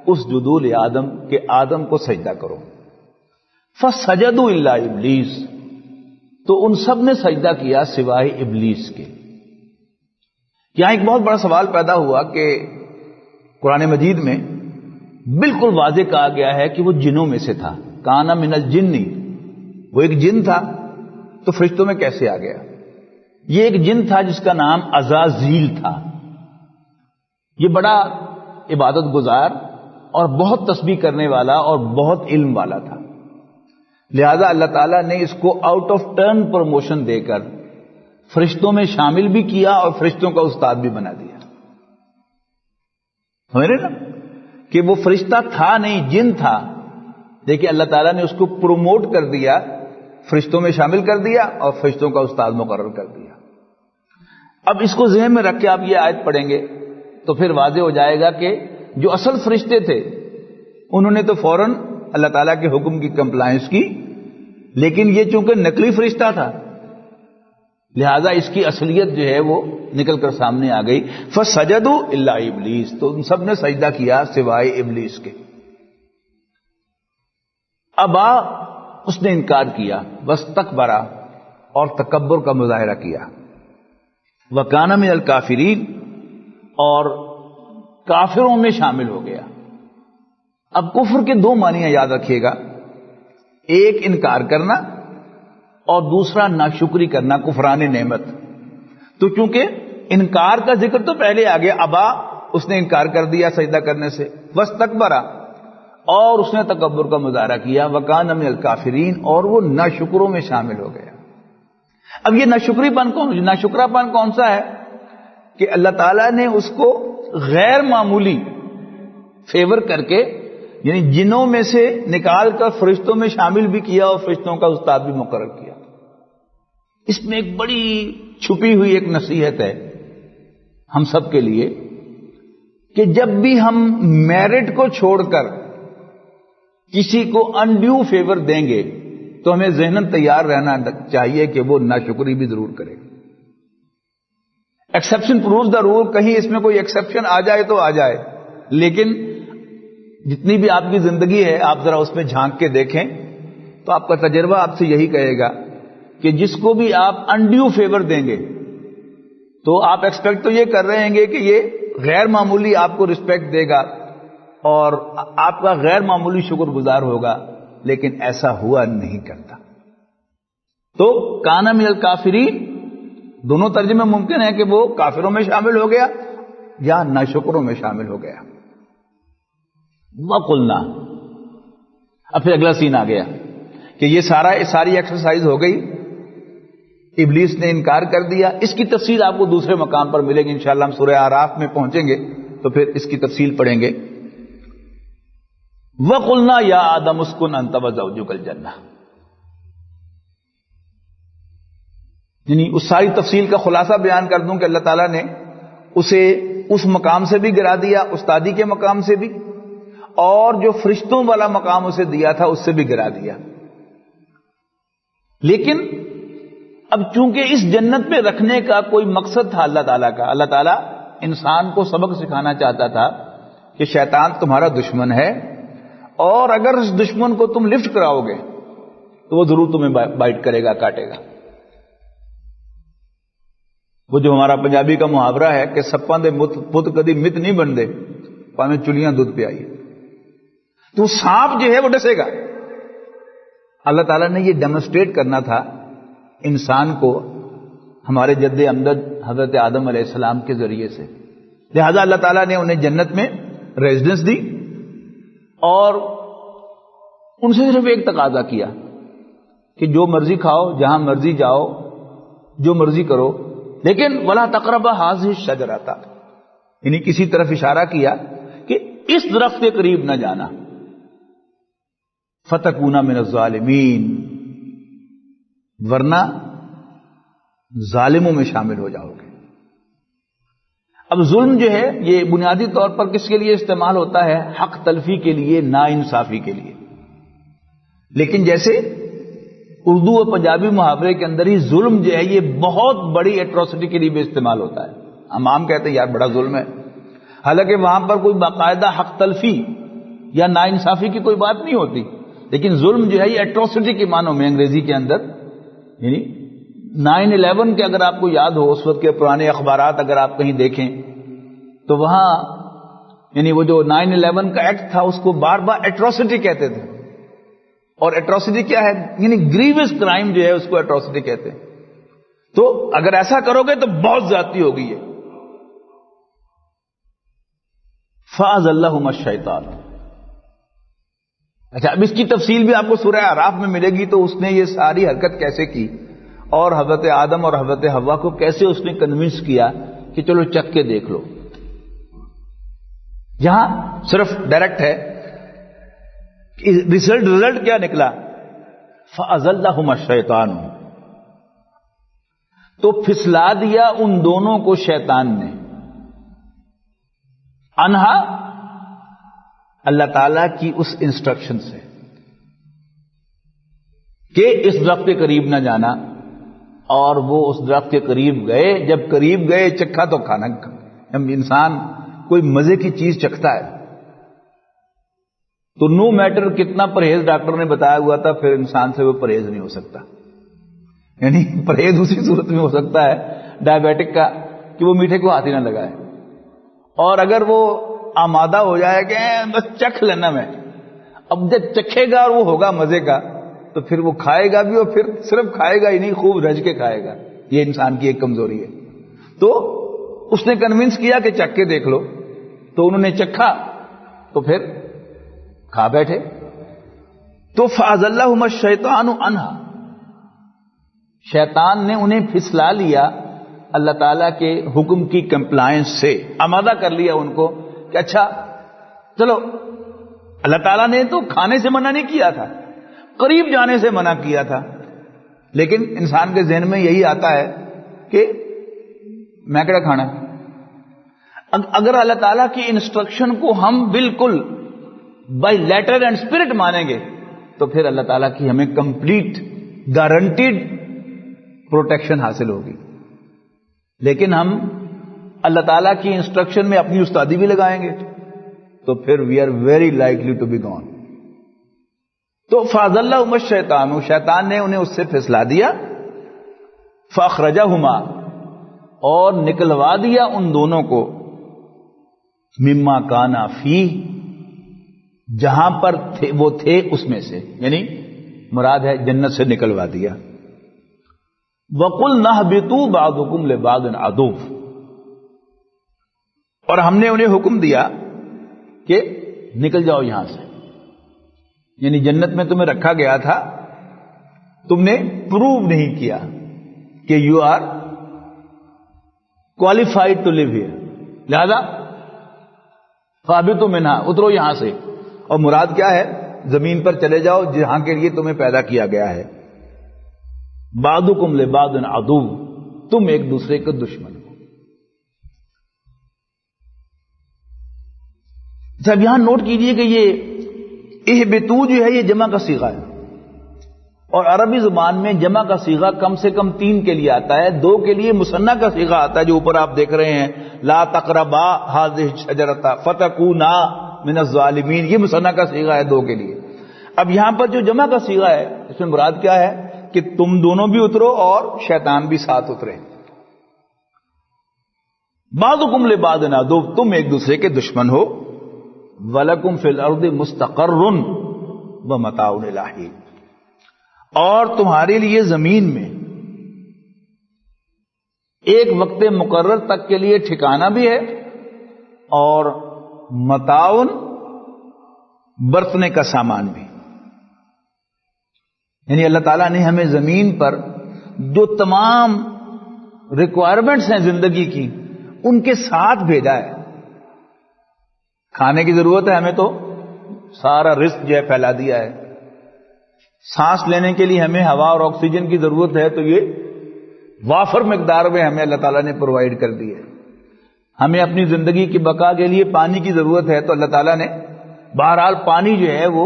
Speaker 1: اسجدوا لآدم، کہ آدم کو سجدہ کرو۔ فسجدوا الا ابلیس، تو ان سب نے سجدہ کیا سوائے ابلیس کے۔ یہاں ایک بہت بڑا سوال پیدا ہوا کہ قرآن مجید میں بالکل واضح کہا گیا ہے کہ وہ جنوں میں سے تھا. کانا من الجن، وہ ایک جن تھا. تو فرشتوں میں کیسے آ گیا؟ یہ ایک جن تھا جس کا نام عزازیل تھا. یہ بڑا عبادت گزار اور بہت تسبیح کرنے والا اور بہت علم والا تھا. لہذا اللہ تعالیٰ نے اس کو آؤٹ آف ٹرن پروموشن دے کر فرشتوں میں شامل بھی کیا اور فرشتوں کا استاد بھی بنا دیا. سمجھ رہے نا کہ وہ فرشتہ تھا نہیں، جن تھا، دیکھیے اللہ تعالیٰ نے اس کو پروموٹ کر دیا، فرشتوں میں شامل کر دیا اور فرشتوں کا استاد مقرر کر دیا. اب اس کو ذہن میں رکھ کے آپ یہ آیت پڑھیں گے تو پھر واضح ہو جائے گا کہ جو اصل فرشتے تھے انہوں نے تو فوراً اللہ تعالیٰ کے حکم کی کمپلائنس کی، لیکن یہ چونکہ نقلی فرشتہ تھا لہذا اس کی اصلیت جو ہے وہ نکل کر سامنے آ گئی. فسجدوا الا ابلیس، تو ان سب نے سجدہ کیا سوائے ابلیس کے. ابا، اس نے انکار کیا، واستکبر، اور تکبر کا مظاہرہ کیا. وکان من الکافرین، اور کافروں میں شامل ہو گیا. اب کفر کے دو معنی یاد رکھیے گا، ایک انکار کرنا اور دوسرا ناشکری کرنا، کفران نعمت. تو چونکہ انکار کا ذکر تو پہلے آ گیا، ابا، اس نے انکار کر دیا سجدہ کرنے سے، واستکبر، اور اس نے تکبر کا مظاہرہ کیا، وکان من الکافرین، اور وہ ناشکروں میں شامل ہو گیا. اب یہ ناشکرا پن کون سا ہے کہ اللہ تعالیٰ نے اس کو غیر معمولی فیور کر کے، یعنی جنوں میں سے نکال کر فرشتوں میں شامل بھی کیا اور فرشتوں کا استاد بھی مقرر کیا. اس میں ایک بڑی چھپی ہوئی ایک نصیحت ہے ہم سب کے لیے کہ جب بھی ہم میرٹ کو چھوڑ کر کسی کو انڈیو فیور دیں گے تو ہمیں ذہناً تیار رہنا چاہیے کہ وہ ناشکری بھی ضرور کرے. ایکسپشن پرووز دا رول، کہیں اس میں کوئی ایکسپشن آ جائے تو آ جائے، لیکن جتنی بھی آپ کی زندگی ہے آپ ذرا اس میں جھانک کے دیکھیں تو آپ کا تجربہ آپ سے یہی کہے گا کہ جس کو بھی آپ انڈیو فیور دیں گے تو آپ ایکسپیکٹ تو یہ کر رہے ہیں کہ یہ غیر معمولی آپ کو رسپیکٹ دے گا اور آپ کا غیر معمولی شکر گزار ہوگا، لیکن ایسا ہوا نہیں کرتا. تو کانا من الکافرین، دونوں ترجمے ممکن ہے کہ وہ کافروں میں شامل ہو گیا یا ناشکروں میں شامل ہو گیا. وَقُلْنَا، اب پھر اگلا سین آ گیا کہ یہ ساری ایکسرسائز ہو گئی، ابلیس نے انکار کر دیا. اس کی تفصیل آپ کو دوسرے مقام پر ملے گی انشاءاللہ. ہم سورہ اعراف میں پہنچیں گے تو پھر اس کی تفصیل پڑھیں گے. وَقُلْنَا يَا آدَمُ اسْكُنْ أَنْتَ وَزَوْجُكَ الْجَنَّةَ، یعنی اس ساری تفصیل کا خلاصہ بیان کر دوں کہ اللہ تعالیٰ نے اسے اس مقام سے بھی گرا دیا، استادی کے مقام سے بھی، اور جو فرشتوں والا مقام اسے دیا تھا اس سے بھی گرا دیا. لیکن اب چونکہ اس جنت پہ رکھنے کا کوئی مقصد تھا اللہ تعالیٰ کا، اللہ تعالیٰ انسان کو سبق سکھانا چاہتا تھا کہ شیطان تمہارا دشمن ہے اور اگر اس دشمن کو تم لفٹ کراؤ گے تو وہ ضرور تمہیں بائٹ کرے گا، کاٹے گا. وہ جو ہمارا پنجابی کا محاورہ ہے کہ سپاں دے پت کدی مت نہیں بنتے، پاویں چلیاں دودھ پہ آئی، تو سانپ جو ہے وہ ڈسے گا. اللہ تعالیٰ نے یہ ڈیمونسٹریٹ کرنا تھا انسان کو ہمارے جد امجد حضرت آدم علیہ السلام کے ذریعے سے. لہذا اللہ تعالیٰ نے انہیں جنت میں ریزیڈنس دی اور ان سے صرف ایک تقاضا کیا کہ جو مرضی کھاؤ، جہاں مرضی جاؤ، جو مرضی کرو، لیکن ولا تقربا هذه الشجرۃ، یعنی کسی طرف اشارہ کیا کہ اس درخت کے قریب نہ جانا. فتکونا من الظالمین، ورنہ ظالموں میں شامل ہو جاؤ گے. اب ظلم جو ہے یہ بنیادی طور پر کس کے لیے استعمال ہوتا ہے؟ حق تلفی کے لیے، نا انصافی کے لیے. لیکن جیسے اردو اور پنجابی محاورے کے اندر ہی ظلم جو ہے یہ بہت بڑی ایٹروسٹی کے لیے بھی استعمال ہوتا ہے. ہم عام کہتے ہیں یار بڑا ظلم ہے، حالانکہ وہاں پر کوئی باقاعدہ حق تلفی یا نا انصافی کی کوئی بات نہیں ہوتی، لیکن ظلم جو ہے یہ ایٹروسٹی کے معنوں میں انگریزی کے اندر، یعنی 9/11 کے اگر آپ کو یاد ہو، اس وقت کے پرانے اخبارات اگر آپ کہیں دیکھیں تو وہاں یعنی وہ جو 9/11 کا ایکٹ تھا اس کو بار بار ایٹروسٹی کہتے تھے. اور ایٹروسٹی کیا ہے؟ یعنی گریوس کرائم جو ہے اس کو ایٹروسٹی کہتے ہیں. تو اگر ایسا کرو گے تو بہت زیادتی ہوگی یہ. فَأَزَلَّهُمَا الشَّيْطَانُ. اچھا، اب اس کی تفصیل بھی آپ کو سورہ اعراف میں ملے گی. تو اس نے یہ ساری حرکت کیسے کی اور حضرت آدم اور حضرت حوا کو کیسے اس نے کنونس کیا کہ چلو چکھ کے دیکھ لو. یہاں صرف ڈائریکٹ ہے. رزلٹ کیا نکلا؟ فَأَزَلَّهُمَا الشَّيْطَانُ. تو پھسلا دیا ان دونوں کو شیطان نے. انہا اللہ تعالی کی اس انسٹرکشن سے کہ اس درخت کے قریب نہ جانا. اور وہ اس درخت کے قریب گئے. جب قریب گئے چکھا تو کھانا. انسان کوئی مزے کی چیز چکھتا ہے تو نو میٹر کتنا پرہیز ڈاکٹر نے بتایا ہوا تھا، پھر انسان سے وہ پرہیز نہیں ہو سکتا. یعنی پرہیز اسی صورت میں ہو سکتا ہے ڈائبیٹک کا کہ وہ میٹھے کو ہاتھ ہی نہ لگائے. اور اگر وہ آمادہ ہو جائے کہ بس چکھ لینا میں، اب جب چکھے گا اور وہ ہوگا مزے کا تو پھر وہ کھائے گا بھی، اور پھر صرف کھائے گا ہی نہیں، خوب رج کے کھائے گا. یہ انسان کی ایک کمزوری ہے. تو اس نے کنونس کیا کہ چکھ کے دیکھ لو. تو انہوں نے چکھا تو پھر کھا بیٹھے. تو فَأَزَلَّهُمَا الشَّيْطَانُ عَنْهَا. شیطان نے انہیں پھسلا لیا اللہ تعالیٰ کے حکم کی کمپلائنس سے. آمادہ کر لیا ان کو کہ اچھا چلو. اللہ تعالیٰ نے تو کھانے سے منع نہیں کیا تھا، قریب جانے سے منع کیا تھا. لیکن انسان کے ذہن میں یہی آتا ہے کہ میں کیا کھانا ہے. اگر اللہ تعالیٰ کی انسٹرکشن کو ہم بالکل بائی لیٹر اینڈ اسپرٹ مانیں گے تو پھر اللہ تعالیٰ کی ہمیں کمپلیٹ گارنٹیڈ پروٹیکشن حاصل ہوگی. لیکن ہم اللہ تعالیٰ کی انسٹرکشن میں اپنی استادی بھی لگائیں گے تو پھر we are very likely to be gone. تو فَأَزَلَّهُمَا الشَّيْطَانُ. شیطان نے انہیں اس سے پھسلا دیا. فَأَخْرَجَهُمَا. اور نکلوا دیا ان دونوں کو مما کانا فی. جہاں پر وہ تھے اس میں سے، یعنی مراد ہے جنت سے نکلوا دیا. وَقُلْنَا اهْبِطُوا بَعْضُكُمْ لِبَعْضٍ عَدُوٌّ. اور ہم نے انہیں حکم دیا کہ نکل جاؤ یہاں سے. یعنی جنت میں تمہیں رکھا گیا تھا، تم نے پروو نہیں کیا کہ you are qualified to live here, لہذا فَاهْبِطُوا مِنْهَا. اترو یہاں سے. اور مراد کیا ہے؟ زمین پر چلے جاؤ جہاں کے لیے تمہیں پیدا کیا گیا ہے. بَعْضُكُمْ لِبَعْضٍ عَدُوٌّ. تم ایک دوسرے کے دشمن ہو. جب یہاں نوٹ کیجئے کہ یہ اہبطو جو ہے یہ جمع کا صیغہ ہے، اور عربی زبان میں جمع کا صیغہ کم سے کم 3 کے لیے آتا ہے. 2 کے لیے مثنیٰ کا صیغہ آتا ہے جو اوپر آپ دیکھ رہے ہیں، لا تقربا هذه الشجرة فتكونا من الظالمین. یہ مثنیٰ کا صیغہ ہے 2 کے لیے. اب یہاں پر جو جمع کا صیغہ ہے اس میں مراد کیا ہے کہ تم دونوں بھی اترو اور شیطان بھی ساتھ اترے. بعضکم لبعض عدو. تم ایک دوسرے کے دشمن ہو. وَلَكُمْ فِي الْأَرْضِ مُسْتَقَرٌّ وَمَتَاعٌ إِلَىٰ حِينٍ. اور تمہارے لیے زمین میں ایک وقت مقرر تک کے لیے ٹھکانہ بھی ہے اور متاعن برتنے کا سامان بھی. یعنی اللہ تعالیٰ نے ہمیں زمین پر جو تمام ریکوائرمنٹس ہیں زندگی کی ان کے ساتھ بھیجا ہے. کھانے کی ضرورت ہے ہمیں تو سارا رزق جو ہے پھیلا دیا ہے. سانس لینے کے لیے ہمیں ہوا اور آکسیجن کی ضرورت ہے تو یہ وافر مقدار میں ہمیں اللہ تعالیٰ نے پرووائڈ کر دی ہے. ہمیں اپنی زندگی کی بقا کے لیے پانی کی ضرورت ہے تو اللہ تعالیٰ نے بہرحال پانی جو ہے وہ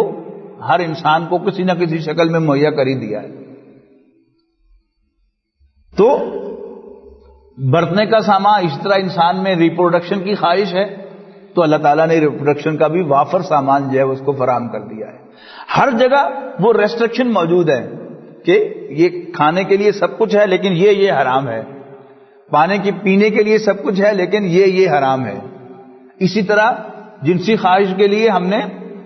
Speaker 1: ہر انسان کو کسی نہ کسی شکل میں مہیا کر ہی دیا ہے. تو برتنے کا سامان، اس طرح انسان میں ریپروڈکشن کی خواہش ہے تو اللہ تعالیٰ نے ریپروڈکشن کا بھی وافر سامان جو ہے اس کو فراہم کر دیا ہے. ہر جگہ وہ ریسٹرکشن موجود ہے کہ یہ کھانے کے لیے سب کچھ ہے لیکن یہ حرام ہے، پانی کی پینے کے لیے سب کچھ ہے لیکن یہ حرام ہے. اسی طرح جنسی خواہش کے لیے ہم نے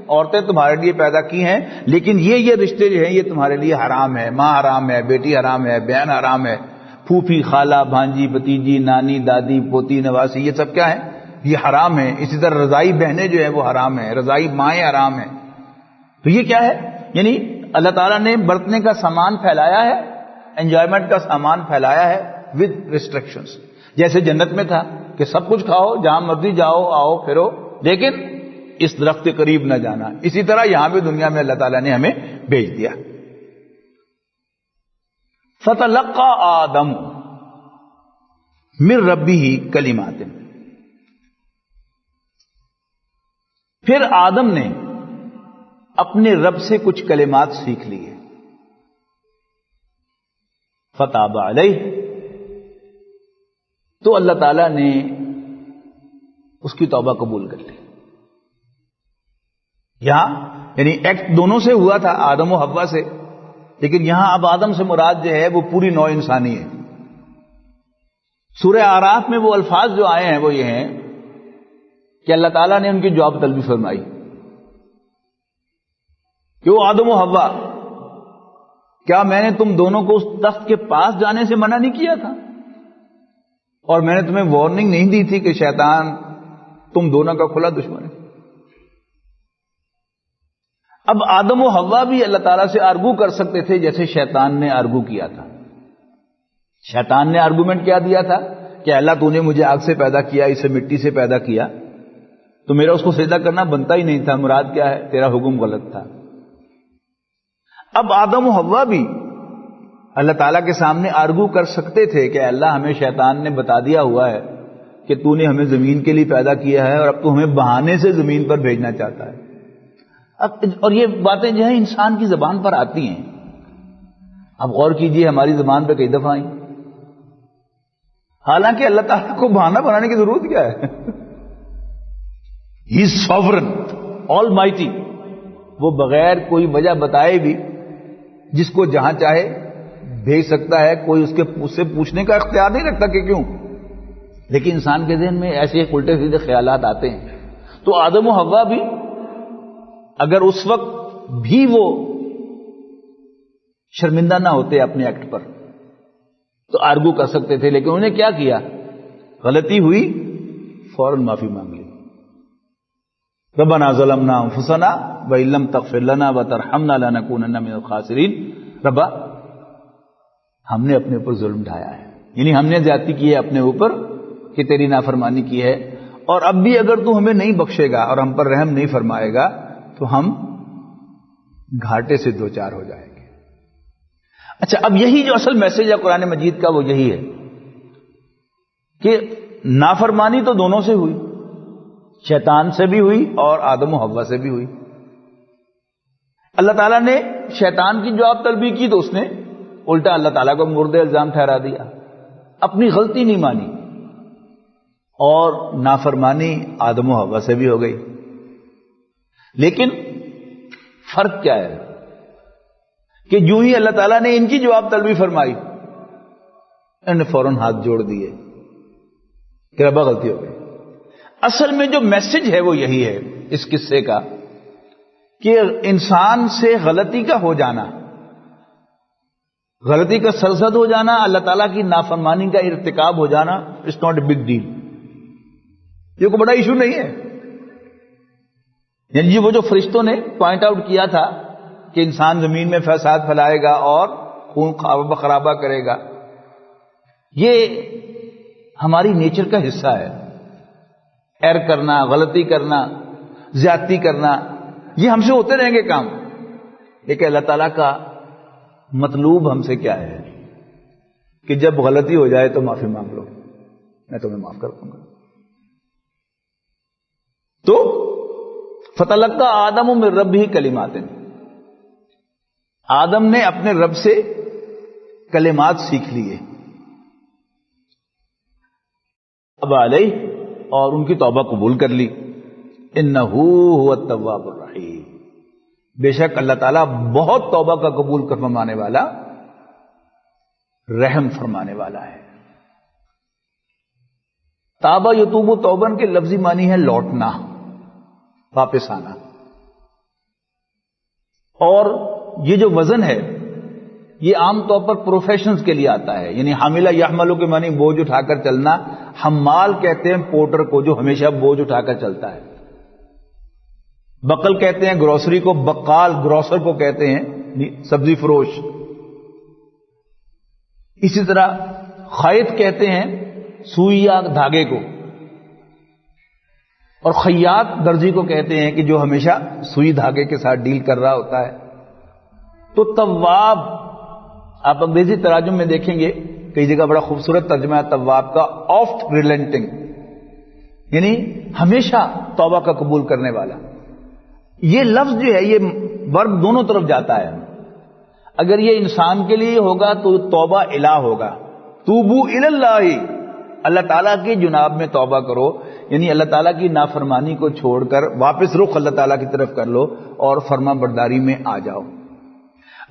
Speaker 1: عورتیں تمہارے لیے پیدا کی ہیں، لیکن یہ رشتے جو ہیں یہ تمہارے لیے حرام ہے، ماں حرام ہے، بیٹی حرام ہے، بہن حرام ہے، پھوپھی، خالہ، بھانجی، بھتیجی، نانی، دادی، پوتی، نواسی، یہ سب کیا ہے؟ یہ حرام ہے۔ اسی طرح رضائی بہنیں جو ہیں وہ حرام ہیں، رضائی مائیں حرام ہیں۔ تو یہ کیا ہے؟ یعنی اللہ تعالیٰ نے برتنے کا سامان پھیلایا ہے، انجوائمنٹ کا سامان پھیلایا ہے ود ریسٹرکشنز، جیسے جنت میں تھا کہ سب کچھ کھاؤ، جہاں مرضی جاؤ، آؤ پھرو، لیکن اس درخت کے قریب نہ جانا۔ اسی طرح یہاں بھی دنیا میں اللہ تعالیٰ نے ہمیں بھیج دیا۔ فَتَلَقَّى آدَمُ مِن رَبِّهِ کَلِمَاتٍ، پھر آدم نے اپنے رب سے کچھ کلمات سیکھ لیے۔ فَتَابَ عَلَيْهِ، تو اللہ تعالیٰ نے اس کی توبہ قبول کر لی۔ یہاں یعنی ایکٹ دونوں سے ہوا تھا، آدم و حوا سے، لیکن یہاں اب آدم سے مراد جو ہے وہ پوری نوع انسانی ہے۔ سورہ اعراف میں وہ الفاظ جو آئے ہیں وہ یہ ہیں کہ اللہ تعالیٰ نے ان کی جواب طلبی فرمائی کہ وہ آدم و حوا، کیا میں نے تم دونوں کو اس تخت کے پاس جانے سے منع نہیں کیا تھا؟ اور میں نے تمہیں وارننگ نہیں دی تھی کہ شیطان تم دونوں کا کھلا دشمن ہے؟ اب آدم و حوا بھی اللہ تعالیٰ سے آرگو کر سکتے تھے جیسے شیطان نے آرگو کیا تھا۔ شیطان نے آرگومنٹ کیا دیا تھا کہ اللہ تو نے مجھے آگ سے پیدا کیا، اسے مٹی سے پیدا کیا، تو میرا اس کو سجدہ کرنا بنتا ہی نہیں تھا، مراد کیا ہے؟ تیرا حکم غلط تھا۔ اب آدم و حوا بھی اللہ تعالیٰ کے سامنے آرگو کر سکتے تھے کہ اللہ ہمیں شیطان نے بتا دیا ہوا ہے کہ تو نے ہمیں زمین کے لیے پیدا کیا ہے اور اب تو ہمیں بہانے سے زمین پر بھیجنا چاہتا ہے۔ اور یہ باتیں جو ہیں انسان کی زبان پر آتی ہیں۔ اب غور کیجئے ہماری زبان پہ کئی دفعہ آئیں، حالانکہ اللہ تعالیٰ کو بہانہ بنانے کی ضرورت کیا ہے؟ ہی از سوورن آل مائٹی، وہ بغیر کوئی وجہ بتائے بھی جس کو جہاں چاہے بھیج سکتا ہے، کوئی اس سے پوچھنے کا اختیار نہیں رکھتا کہ کیوں، لیکن انسان کے ذہن میں ایسے الٹے سیدھے خیالات آتے ہیں۔ تو آدم و حوا بھی اگر اس وقت بھی وہ شرمندہ نہ ہوتے اپنے ایکٹ پر تو آرگو کر سکتے تھے، لیکن انہوں نے کیا کیا؟ غلطی ہوئی، فوراً معافی مانگ لی۔ ربنا ظلمنا انفسنا وان لم تغفر لنا وترحمنا لنکونن من الخاسرین، ربا ہم نے اپنے اوپر ظلم ڈھایا ہے، یعنی ہم نے زیادتی کی ہے اپنے اوپر کہ تیری نافرمانی کی ہے، اور اب بھی اگر تو ہمیں نہیں بخشے گا اور ہم پر رحم نہیں فرمائے گا تو ہم گھاٹے سے دوچار ہو جائیں گے۔ اچھا، اب یہی جو اصل میسج ہے قرآن مجید کا وہ یہی ہے کہ نافرمانی تو دونوں سے ہوئی، شیطان سے بھی ہوئی اور آدم و حوا سے بھی ہوئی۔ اللہ تعالیٰ نے شیطان کی جواب طلبی کی تو اس نے الٹا اللہ تعالیٰ کو مورد الزام ٹھہرا دیا، اپنی غلطی نہیں مانی، اور نافرمانی آدم و حوا سے بھی ہو گئی۔ لیکن فرق کیا ہے کہ جو ہی اللہ تعالیٰ نے ان کی جواب طلبی فرمائی، انہوں نے فوراً ہاتھ جوڑ دیے کہ ربا غلطی ہو گئی۔ اصل میں جو میسج ہے وہ یہی ہے اس قصے کا کہ انسان سے غلطی کا ہو جانا، غلطی کا سرزد ہو جانا، اللہ تعالیٰ کی نافرمانی کا ارتکاب ہو جانا، it's not a big deal, یہ کوئی بڑا ایشو نہیں ہے۔ یعنی وہ جو فرشتوں نے پوائنٹ آؤٹ کیا تھا کہ انسان زمین میں فساد پھیلائے گا اور خون خرابہ کرے گا، یہ ہماری نیچر کا حصہ ہے۔ ایرر کرنا، غلطی کرنا، زیادتی کرنا، یہ ہم سے ہوتے رہیں گے کام، لیکن اللہ تعالیٰ کا مطلوب ہم سے کیا ہے کہ جب غلطی ہو جائے تو معافی مانگ لو، میں تمہیں معاف کر دوں گا۔ تو فتلقى آدم من ربه کلمات، آدم نے اپنے رب سے کلمات سیکھ لیے، اب علیہ، اور ان کی توبہ قبول کر لی، انہ هو التواب الرحیم، بے شک اللہ تعالیٰ بہت توبہ کا قبول فرمانے والا، رحم فرمانے والا ہے۔ تابہ یتوب توبن کے لفظی معنی ہے لوٹنا، واپس آنا. اور یہ جو وزن ہے یہ عام طور پر پروفیشنز کے لیے آتا ہے، یعنی حاملہ یحملو کے معنی بوجھ اٹھا کر چلنا. حمال کہتے ہیں پورٹر کو جو ہمیشہ بوجھ اٹھا کر چلتا ہے. بقل کہتے ہیں گروسری کو، بقال گروسر کو کہتے ہیں سبزی فروش. اسی طرح خیط کہتے ہیں سوئی یا دھاگے کو، اور خیاط درزی کو کہتے ہیں کہ جو ہمیشہ سوئی دھاگے کے ساتھ ڈیل کر رہا ہوتا ہے. تو تواب آپ انگریزی تراجم میں دیکھیں گے کئی جگہ بڑا خوبصورت ترجمہ ہے تواب کا، آفٹ ریلنٹنگ، یعنی ہمیشہ توبہ کا قبول کرنے والا. یہ لفظ جو ہے یہ ورب دونوں طرف جاتا ہے. اگر یہ انسان کے لیے ہوگا تو توبہ الہ ہوگا، توبو اللہ، اللہ تعالیٰ کی جناب میں توبہ کرو، یعنی اللہ تعالیٰ کی نافرمانی کو چھوڑ کر واپس رخ اللہ تعالیٰ کی طرف کر لو اور فرما برداری میں آ جاؤ.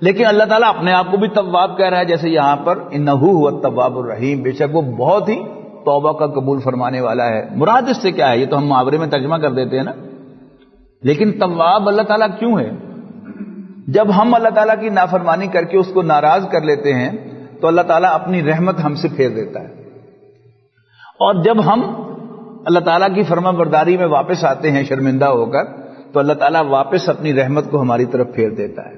Speaker 1: لیکن اللہ تعالیٰ اپنے آپ کو بھی تواب کہہ رہا ہے، جیسے یہاں پر انہ هو التواب الرحیم، بے شک وہ بہت ہی توبہ کا قبول فرمانے والا ہے. مراد اس سے کیا ہے؟ یہ تو ہم محاورے میں ترجمہ کر دیتے ہیں نا. لیکن تواب اللہ تعالیٰ کیوں ہے؟ جب ہم اللہ تعالیٰ کی نافرمانی کر کے اس کو ناراض کر لیتے ہیں تو اللہ تعالیٰ اپنی رحمت ہم سے پھیر دیتا ہے، اور جب ہم اللہ تعالیٰ کی فرما برداری میں واپس آتے ہیں شرمندہ ہو کر تو اللہ تعالیٰ واپس اپنی رحمت کو ہماری طرف پھیر دیتا ہے.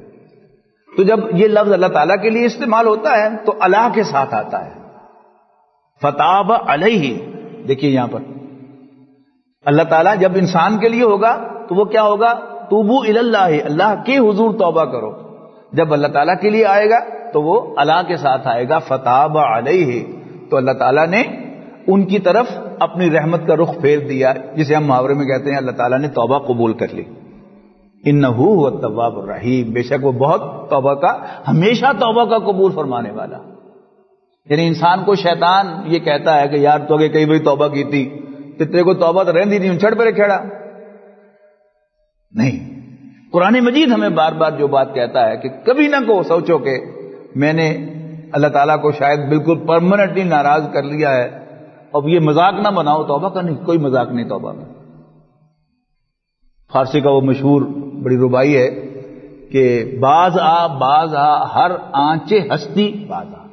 Speaker 1: تو جب یہ لفظ اللہ تعالیٰ کے لیے استعمال ہوتا ہے تو اللہ کے ساتھ آتا ہے. فتاب علیہ، دیکھیے یہاں پر اللہ تعالیٰ جب انسان کے لیے ہوگا تو وہ کیا ہوگا؟ توبو اللہ، اللہ کے حضور توبہ کرو. جب اللہ تعالیٰ کے لیے آئے گا تو وہ اللہ کے ساتھ آئے گا. فتاب علیہ، تو اللہ تعالیٰ نے ان کی طرف اپنی رحمت کا رخ پھیر دیا، جسے ہم محاورے میں کہتے ہیں اللہ تعالیٰ نے توبہ قبول کر لی. انہ هو التواب الرحیم، بے شک وہ بہت توبہ کا، ہمیشہ توبہ کا قبول فرمانے والا. یعنی انسان کو شیطان یہ کہتا ہے کہ یار تو اگر کئی بار توبہ کی تھی تو تیرے کو توبہ تو رہن دی نہیں، چھڑ پہ کھڑا نہیں. قرآن مجید ہمیں بار بار جو بات کہتا ہے کہ کبھی نہ کو سوچو کہ میں نے اللہ تعالیٰ کو شاید بالکل پرماننٹلی ناراض کر لیا ہے، اب یہ مذاق نہ بناؤ توبہ کا. نہیں، کوئی مذاق نہیں توبہ میں. فارسی کا وہ مشہور بڑی ربائی ہے کہ باز آ ہر آنچے ہستی باز آ،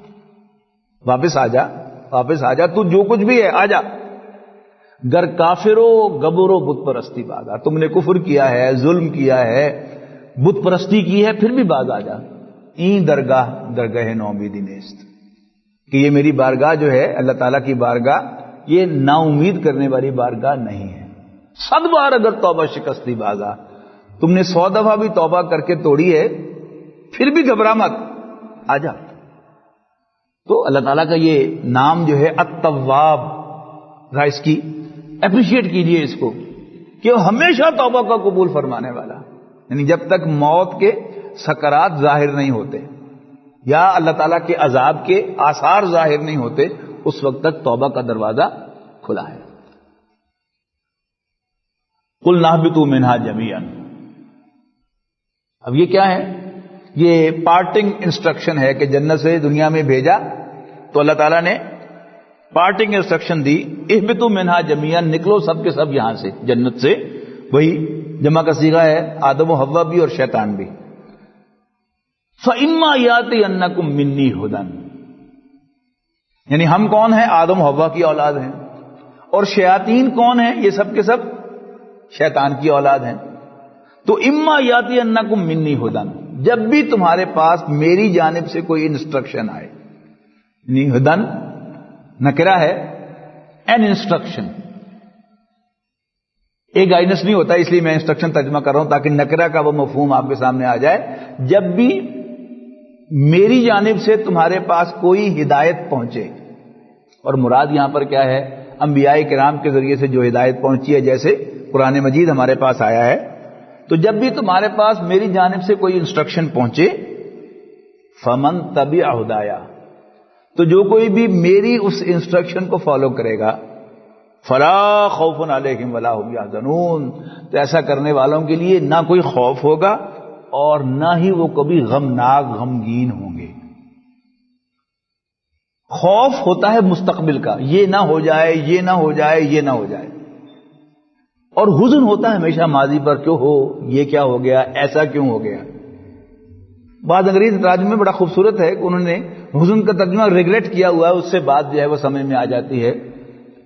Speaker 1: واپس آ جا، واپس آ جا، تو جو کچھ بھی ہے آ جا. گر کافرو گبرو بت پرستی باز آ، تم نے کفر کیا ہے، ظلم کیا ہے، بت پرستی کی ہے، پھر بھی باز آ جا. این درگاہ نومیدی نیست، کہ یہ میری بارگاہ جو ہے اللہ تعالیٰ کی بارگاہ یہ نا امید کرنے والی بارگاہ نہیں ہے. 100 بار اگر توبہ شکستی بازا، تم نے 100 دفعہ بھی توبہ کر کے توڑی ہے پھر بھی گھبرا مت، آ جا. تو اللہ تعالیٰ کا یہ نام جو ہے التواب، اس کی اپریشیٹ کیجئے اس کو کہ وہ ہمیشہ توبہ کا قبول فرمانے والا. یعنی جب تک موت کے سکرات ظاہر نہیں ہوتے یا اللہ تعالیٰ کے عذاب کے آثار ظاہر نہیں ہوتے اس وقت تک توبہ کا دروازہ کھلا ہے. قُلْ نَهْبِطُوا مِنْهَا جَمِيعًا، اب یہ کیا ہے؟ یہ پارٹنگ انسٹرکشن ہے کہ جنت سے دنیا میں بھیجا تو اللہ تعالیٰ نے پارٹنگ انسٹرکشن دی، اہبطوا منہا جمیعاً، نکلو سب کے سب یہاں سے، جنت سے. وہی جمع کا صیغہ ہے، آدم و حوا بھی اور شیطان بھی. فَإِمَّا يَأْتِيَنَّكُم مِّنِّي هُدًى، یعنی ہم کون ہیں؟ آدم و حوا کی اولاد ہیں، اور شیاطین کون ہیں؟ یہ سب کے سب شیطان کی اولاد ہیں. تو اما یاتینکم منی ہدن، جب بھی تمہارے پاس میری جانب سے کوئی انسٹرکشن آئے، یعنی ہدن نکرہ ہے، این انسٹرکشن، ایک گائیڈنس نہیں ہوتا، اس لیے میں انسٹرکشن ترجمہ کر رہا ہوں تاکہ نکرہ کا وہ مفہوم آپ کے سامنے آ جائے. جب بھی میری جانب سے تمہارے پاس کوئی ہدایت پہنچے، اور مراد یہاں پر کیا ہے؟ انبیاء کرام کے ذریعے سے جو ہدایت پہنچی ہے، جیسے قرآن مجید ہمارے پاس آیا ہے. تو جب بھی تمہارے پاس میری جانب سے کوئی انسٹرکشن پہنچے، فمن تبع ہدایا، تو جو کوئی بھی میری اس انسٹرکشن کو فالو کرے گا، فلا خوف علیہم ولا هم یحزنون، تو ایسا کرنے والوں کے لیے نہ کوئی خوف ہوگا اور نہ ہی وہ کبھی غمگین ہوں گے. خوف ہوتا ہے مستقبل کا، یہ نہ ہو جائے، یہ نہ ہو جائے، یہ نہ ہو جائے، اور حزن ہوتا ہے ہمیشہ ماضی پر، کیوں ہو، یہ کیا ہو گیا، ایسا کیوں ہو گیا. بعض انگریز ترجمے بڑا خوبصورت ہے کہ انہوں نے حزن کا ترجمہ ریگریٹ کیا ہوا ہے، اس سے بات جو ہے وہ سمجھ میں آ جاتی ہے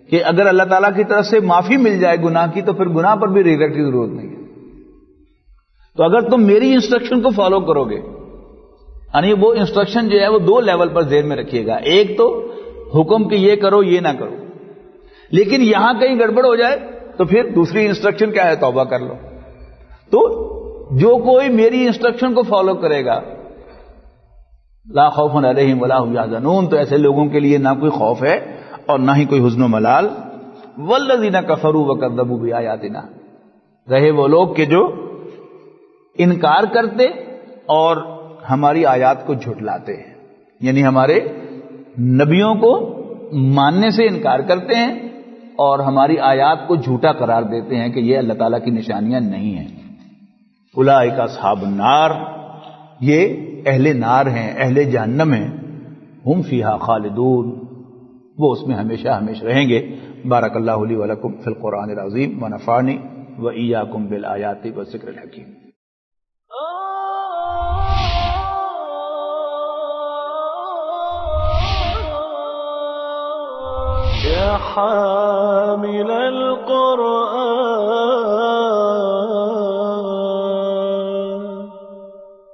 Speaker 1: کہ اگر اللہ تعالیٰ کی طرف سے معافی مل جائے گناہ کی تو پھر گناہ پر بھی ریگریٹ کی ضرورت نہیں ہے. تو اگر تم میری انسٹرکشن کو فالو کرو گے، یعنی وہ انسٹرکشن جو ہے وہ دو لیول پر ذہن میں رکھیے گا. ایک تو حکم کہ یہ کرو یہ نہ کرو، لیکن یہاں کہیں گڑبڑ ہو جائے تو پھر دوسری انسٹرکشن کیا ہے، توبہ کر لو. تو جو کوئی میری انسٹرکشن کو فالو کرے گا، لا خوف علیہم ولا هم یحزنون، تو ایسے لوگوں کے لیے نہ کوئی خوف ہے اور نہ ہی کوئی حزن و ملال. والذین کفروا وکذبوا بآیاتنا، رہے وہ لوگ کہ جو انکار کرتے اور ہماری آیات کو جھٹلاتے ہیں، یعنی ہمارے نبیوں کو ماننے سے انکار کرتے ہیں اور ہماری آیات کو جھوٹا قرار دیتے ہیں کہ یہ اللہ تعالیٰ کی نشانیاں نہیں ہیں. اولئک اصحاب النار، یہ اہل نار ہیں، اہل جہنم ہیں. ہم فیہا خالدون، وہ اس میں ہمیشہ ہمیشہ رہیں گے. بارک اللہ لی ولکم فی القرآن العظیم ونفعنی وإیاکم بالآیات والذکر الحکیم.
Speaker 2: يا حامل القرآن